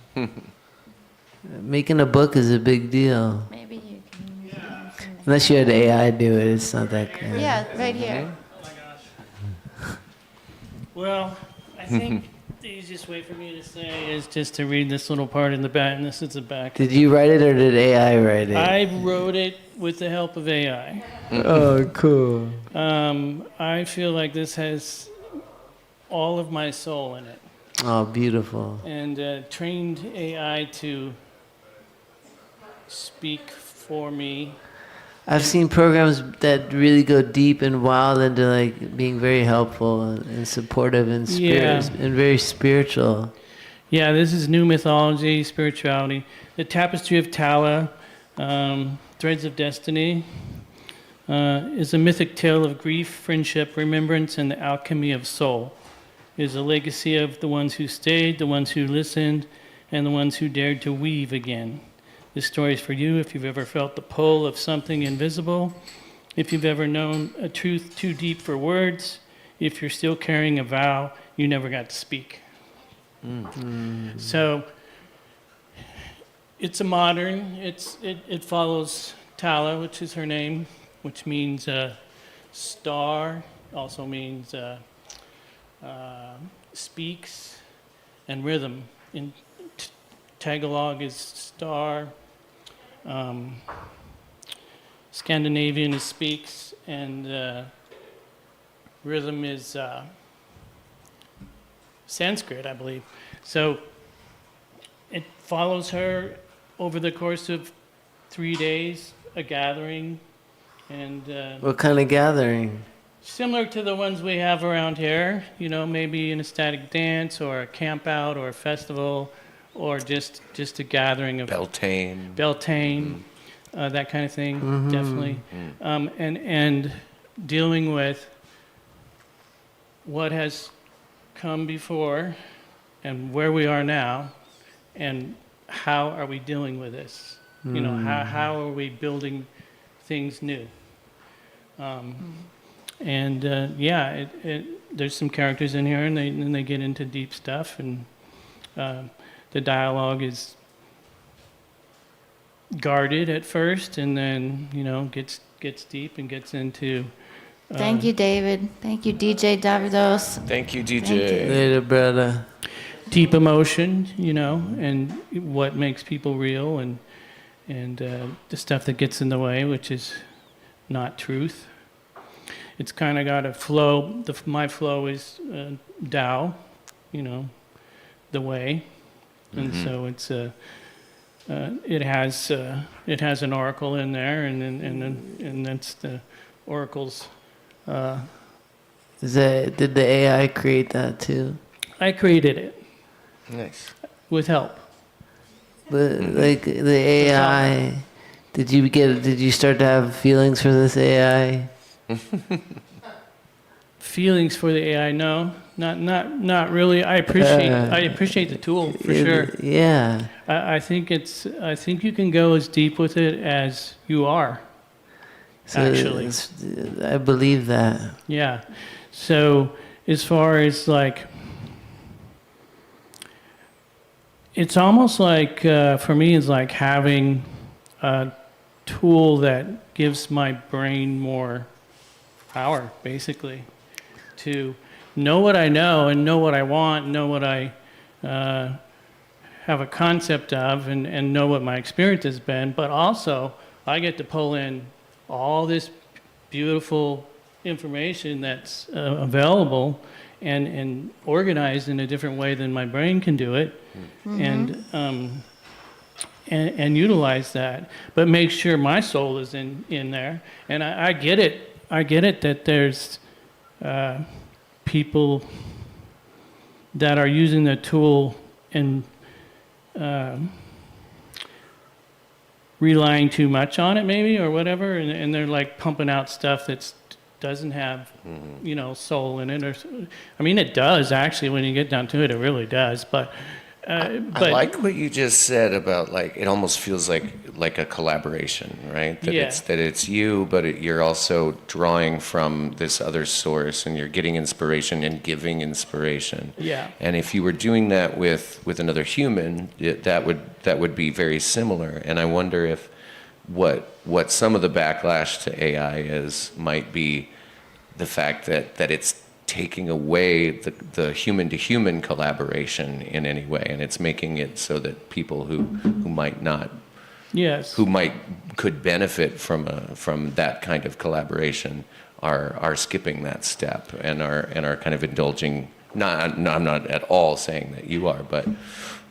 Making a book is a big deal. Maybe you can. Unless you had AI do it, it's not that good. Yeah, right here. oh my gosh. Well, I think the easiest way for me to say is just to read this little part in the back, and this is the back. Did you write it or did AI write it? I wrote it with the help of AI. Oh, cool. I feel like this has all of my soul in it, Oh, beautiful. and trained AI to speak for me. I've seen programs that really go deep and wild into like being very helpful and supportive and and very spiritual. Yeah, this is new mythology, spirituality. The Tapestry of Tala, Threads of Destiny, is a mythic tale of grief, friendship, remembrance, and the alchemy of soul. It is a legacy of the ones who stayed, the ones who listened, and the ones who dared to weave again. This story is for you if you've ever felt the pull of something invisible, if you've ever known a truth too deep for words, if you're still carrying a vow you never got to speak. So it's a modern. It follows Tala, which is her name, which means star. Also means speaks, and rhythm. In Tagalog is star. Scandinavian is speaks, and rhythm is Sanskrit, I believe. So it follows her over the course of 3 days, a gathering, and What kind of gathering? similar to the ones we have around here, maybe an ecstatic dance or a camp out or a festival or just a gathering of Beltane, that kind of thing, definitely. And dealing with what has come before and where we are now and how are we dealing with this? How are we building things new? There's some characters in here, and they get into deep stuff, and the dialogue is guarded at first, and then gets deep and gets into. Thank you, David. Thank you, DJ Davidos. Thank you, DJ. Thank you. Later, brother. Deep emotion, and what makes people real, and the stuff that gets in the way, which is not truth. It's kind of got a flow. My flow is Tao, the way, and so it's it has an oracle in there, and that's the oracle's. Did the AI create that too? I created it Nice. with help. But like the AI, did you start to have feelings for this AI? Feelings for the AI? No, not really. I appreciate the tool for sure. Yeah. I think you can go as deep with it as you are. So Actually, I believe that. yeah. So as far as like, it's almost like for me, it's like having a tool that gives my brain more power, basically, to know what I know and know what I want, know what I have a concept of, and know what my experience has been. But also, I get to pull in all this beautiful information that's available and organized in a different way than my brain can do it, and utilize that, but make sure my soul is in there. And I get it. I get it that there's people that are using the tool and relying too much on it, maybe, or whatever, and they're like pumping out stuff that doesn't have, soul in it. I mean, it does actually. When you get down to it, it really does. But I like what you just said about like it almost feels like a collaboration, right? That it's you, but you're also drawing from this other source, and you're getting inspiration and giving inspiration. Yeah. And if you were doing that with another human, that would be very similar. And I wonder if what some of the backlash to AI is might be the fact that it's taking away the human-to-human collaboration in any way, and it's making it so that people who might not, could benefit from that kind of collaboration are skipping that step and are kind of indulging. I'm not at all saying that you are, but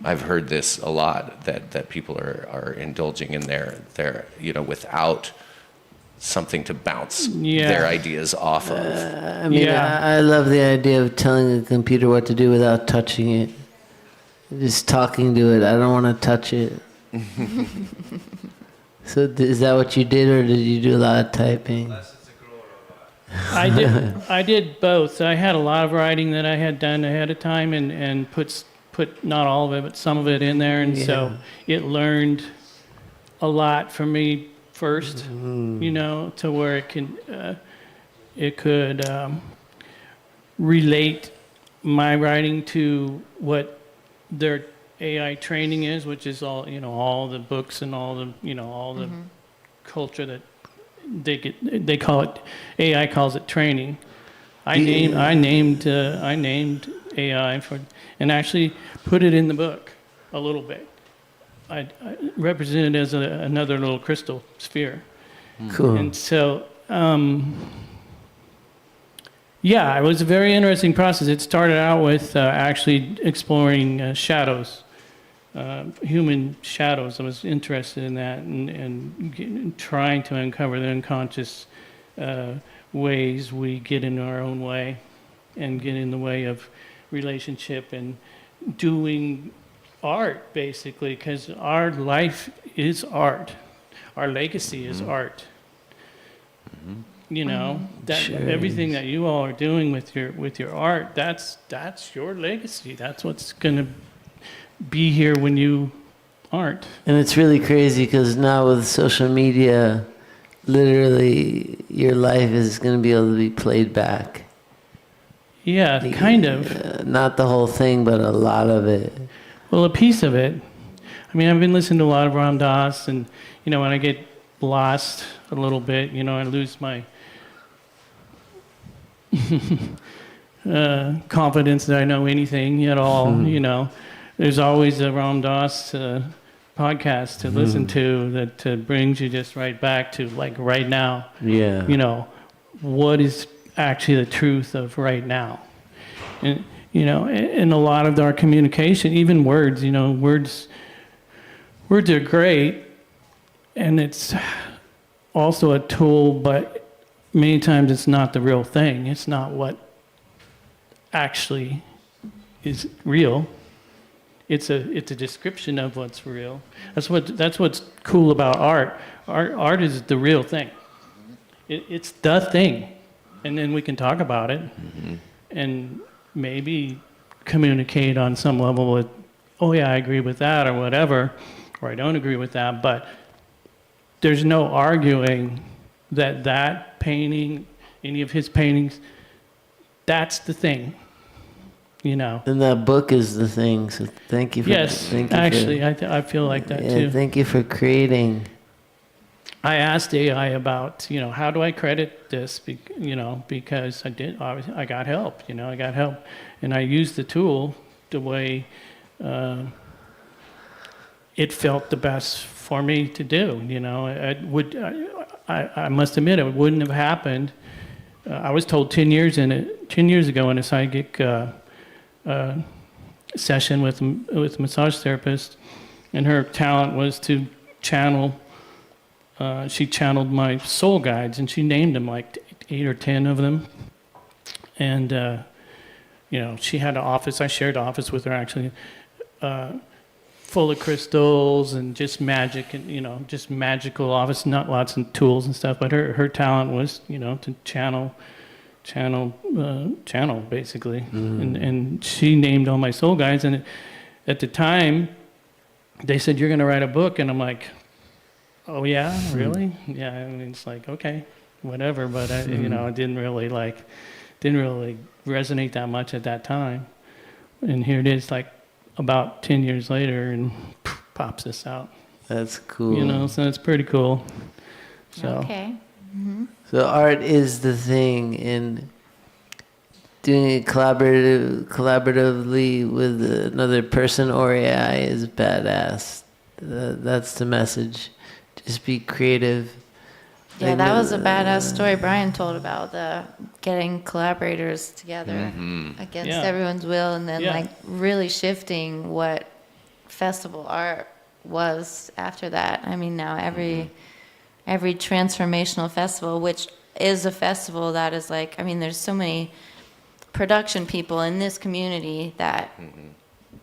I've heard this a lot that people are indulging in their without something to bounce their ideas off of. I mean, I love the idea of telling a computer what to do without touching it. Just talking to it. I don't want to touch it. So is that what you did, or did you do a lot of typing? I did both. I had a lot of writing that I had done ahead of time and put not all of it, but some of it in there, and so it learned a lot from me first, to where it could relate my writing to what their AI training is, which is all, all the books and all the, all the culture that they call it, AI calls it training. I named AI and actually put it in the book a little bit. I represent it as another little crystal sphere. Cool. And so, yeah, it was a very interesting process. It started out with actually exploring shadows, human shadows. I was interested in that and trying to uncover the unconscious ways we get in our own way and get in the way of relationship and doing art, basically, because our life is art. Our legacy is art. That everything that you all are doing with your art, that's your legacy. That's what's going to be here when you aren't. And it's really crazy because now with social media, literally your life is going to be able to be played back. Yeah, kind of. Not the whole thing, but a lot of it. Well, a piece of it. I mean, I've been listening to a lot of Ram Dass, and when I get lost a little bit, I lose my confidence that I know anything at all. There's always a Ram Dass podcast to listen to that brings you just right back to like right now. Yeah. What is actually the truth of right now? And in a lot of our communication, even words, words are great, and it's also a tool, but many times it's not the real thing. It's not what actually is real. It's a description of what's real. That's what's cool about art. Art is the real thing. It's the thing, and then we can talk about it, and maybe communicate on some level with, oh yeah, I agree with that or whatever, or I don't agree with that. But there's no arguing that painting, any of his paintings, that's the thing. And that book is the thing. So thank you for I feel like that too. Thank you for creating. I asked AI about, how do I credit this? Because I got help. I got help, and I used the tool the way it felt the best for me to do. I must admit, it wouldn't have happened. I was told 10 years ago in a psychic session with a massage therapist, and her talent was to channel. She channeled my soul guides, and she named them like 8 or 10 of them. And she had an office. I shared an office with her actually, full of crystals and just magic and just magical office, not lots of tools and stuff. But her talent was to channel basically. And she named all my soul guides. And at the time, they said, "You're going to write a book," and I'm like, "Oh yeah, really?" Yeah, I mean, it's like, okay, whatever. But it didn't really resonate that much at that time. And here it is, like about 10 years later, and pops this out. That's cool. So it's pretty cool. So. Okay. So art is the thing, and doing it collaboratively with another person or AI is badass. That's the message. Just be creative. Yeah, that was a badass story Brian told about the getting collaborators together against everyone's will, and then like really shifting what festival art was after that. I mean, now every transformational festival, which is a festival that is like, I mean, there's so many production people in this community that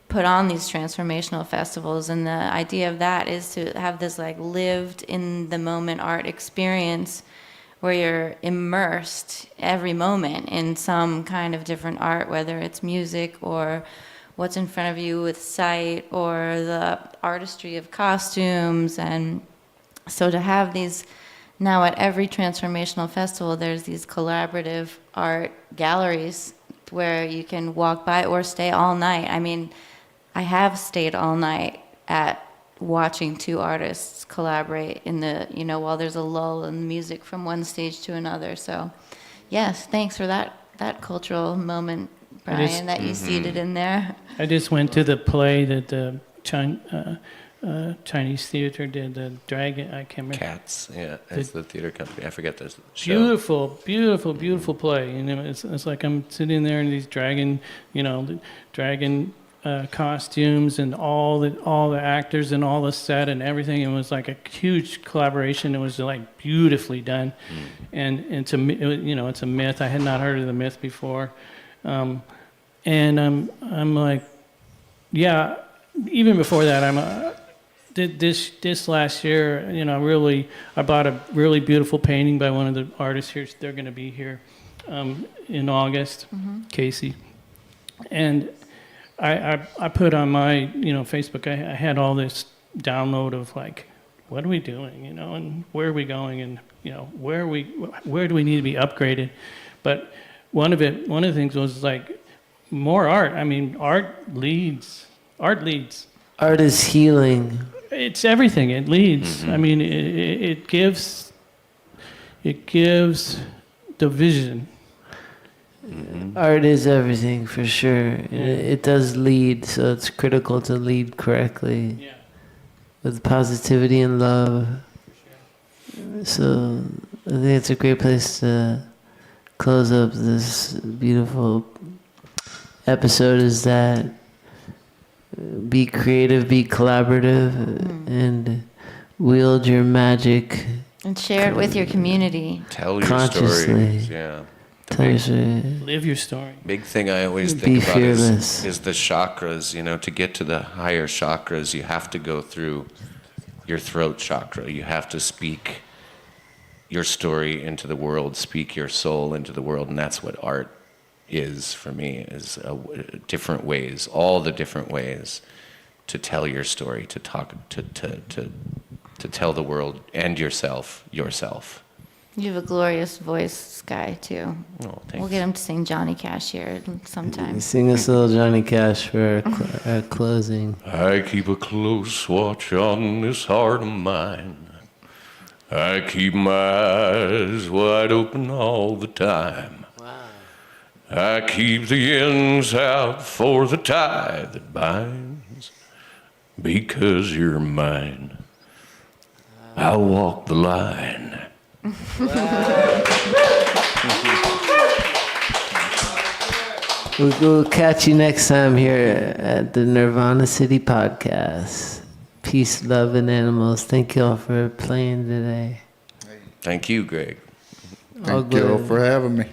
put on these transformational festivals, and the idea of that is to have this like lived in the moment art experience where you're immersed every moment in some kind of different art, whether it's music or what's in front of you with sight or the artistry of costumes. And so to have these, now at every transformational festival, there's these collaborative art galleries where you can walk by or stay all night. I mean, I have stayed all night at watching two artists collaborate in the, while there's a lull in music from one stage to another. So, yes, thanks for that cultural moment, Brian, that you seated in there. I just went to the play that the Chinese theater did, the Dragon, I can't remember. Cats, yeah, it's the theater company. I forget the show. Beautiful, beautiful, beautiful play. It's like I'm sitting there in these dragon, the dragon costumes and all the actors and all the set and everything. It was like a huge collaboration. It was like beautifully done, and it's a myth. I had not heard of the myth before, and I'm like, yeah. Even before that, this last year, I bought a really beautiful painting by one of the artists here. They're going to be here in August, Casey. And I put on my, Facebook, I had all this download of like, what are we doing, and where are we going, and, where do we need to be upgraded? But one of the things was like more art. I mean, art leads. Art is healing. It's everything. It leads. I mean, it gives the vision. Art is everything for sure. It does lead, so it's critical to lead correctly. Yeah. With positivity and love. So I think it's a great place to close up this beautiful episode, is that be creative, be collaborative, and wield your magic. And share it with your community. Tell your Consciously. stories, yeah. Tell your story. Live your story. Big thing I always Be think about fearless. is the chakras. To get to the higher chakras, you have to go through your throat chakra. You have to speak your story into the world, speak your soul into the world, and that's what art is for me, is different ways, all the different ways to tell your story, to talk, to tell the world and yourself. You have a glorious voice, Sky, too. Oh, thanks. We'll get him to sing Johnny Cash here sometime. Sing us a little Johnny Cash for our closing. I keep a close watch on this heart of mine. I keep my eyes wide open all the time. I keep the ends out for the tie that binds. Because you're mine, I'll walk the line. We'll catch you next time here at the Nirvana City podcast. Peace, love, and animals. Thank you all for playing today. Thank you, Greg. Thank you all for having me.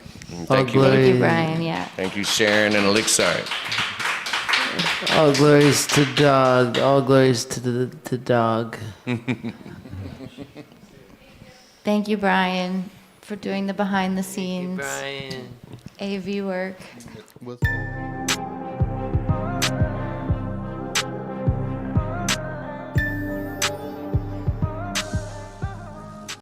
Thank you, Thank you, Brian, yeah. Thank you, Sharon and Elixart. All glories to dog. All glories to the dog. Thank you, Brian, for doing the behind the scenes Brian. AV work. With-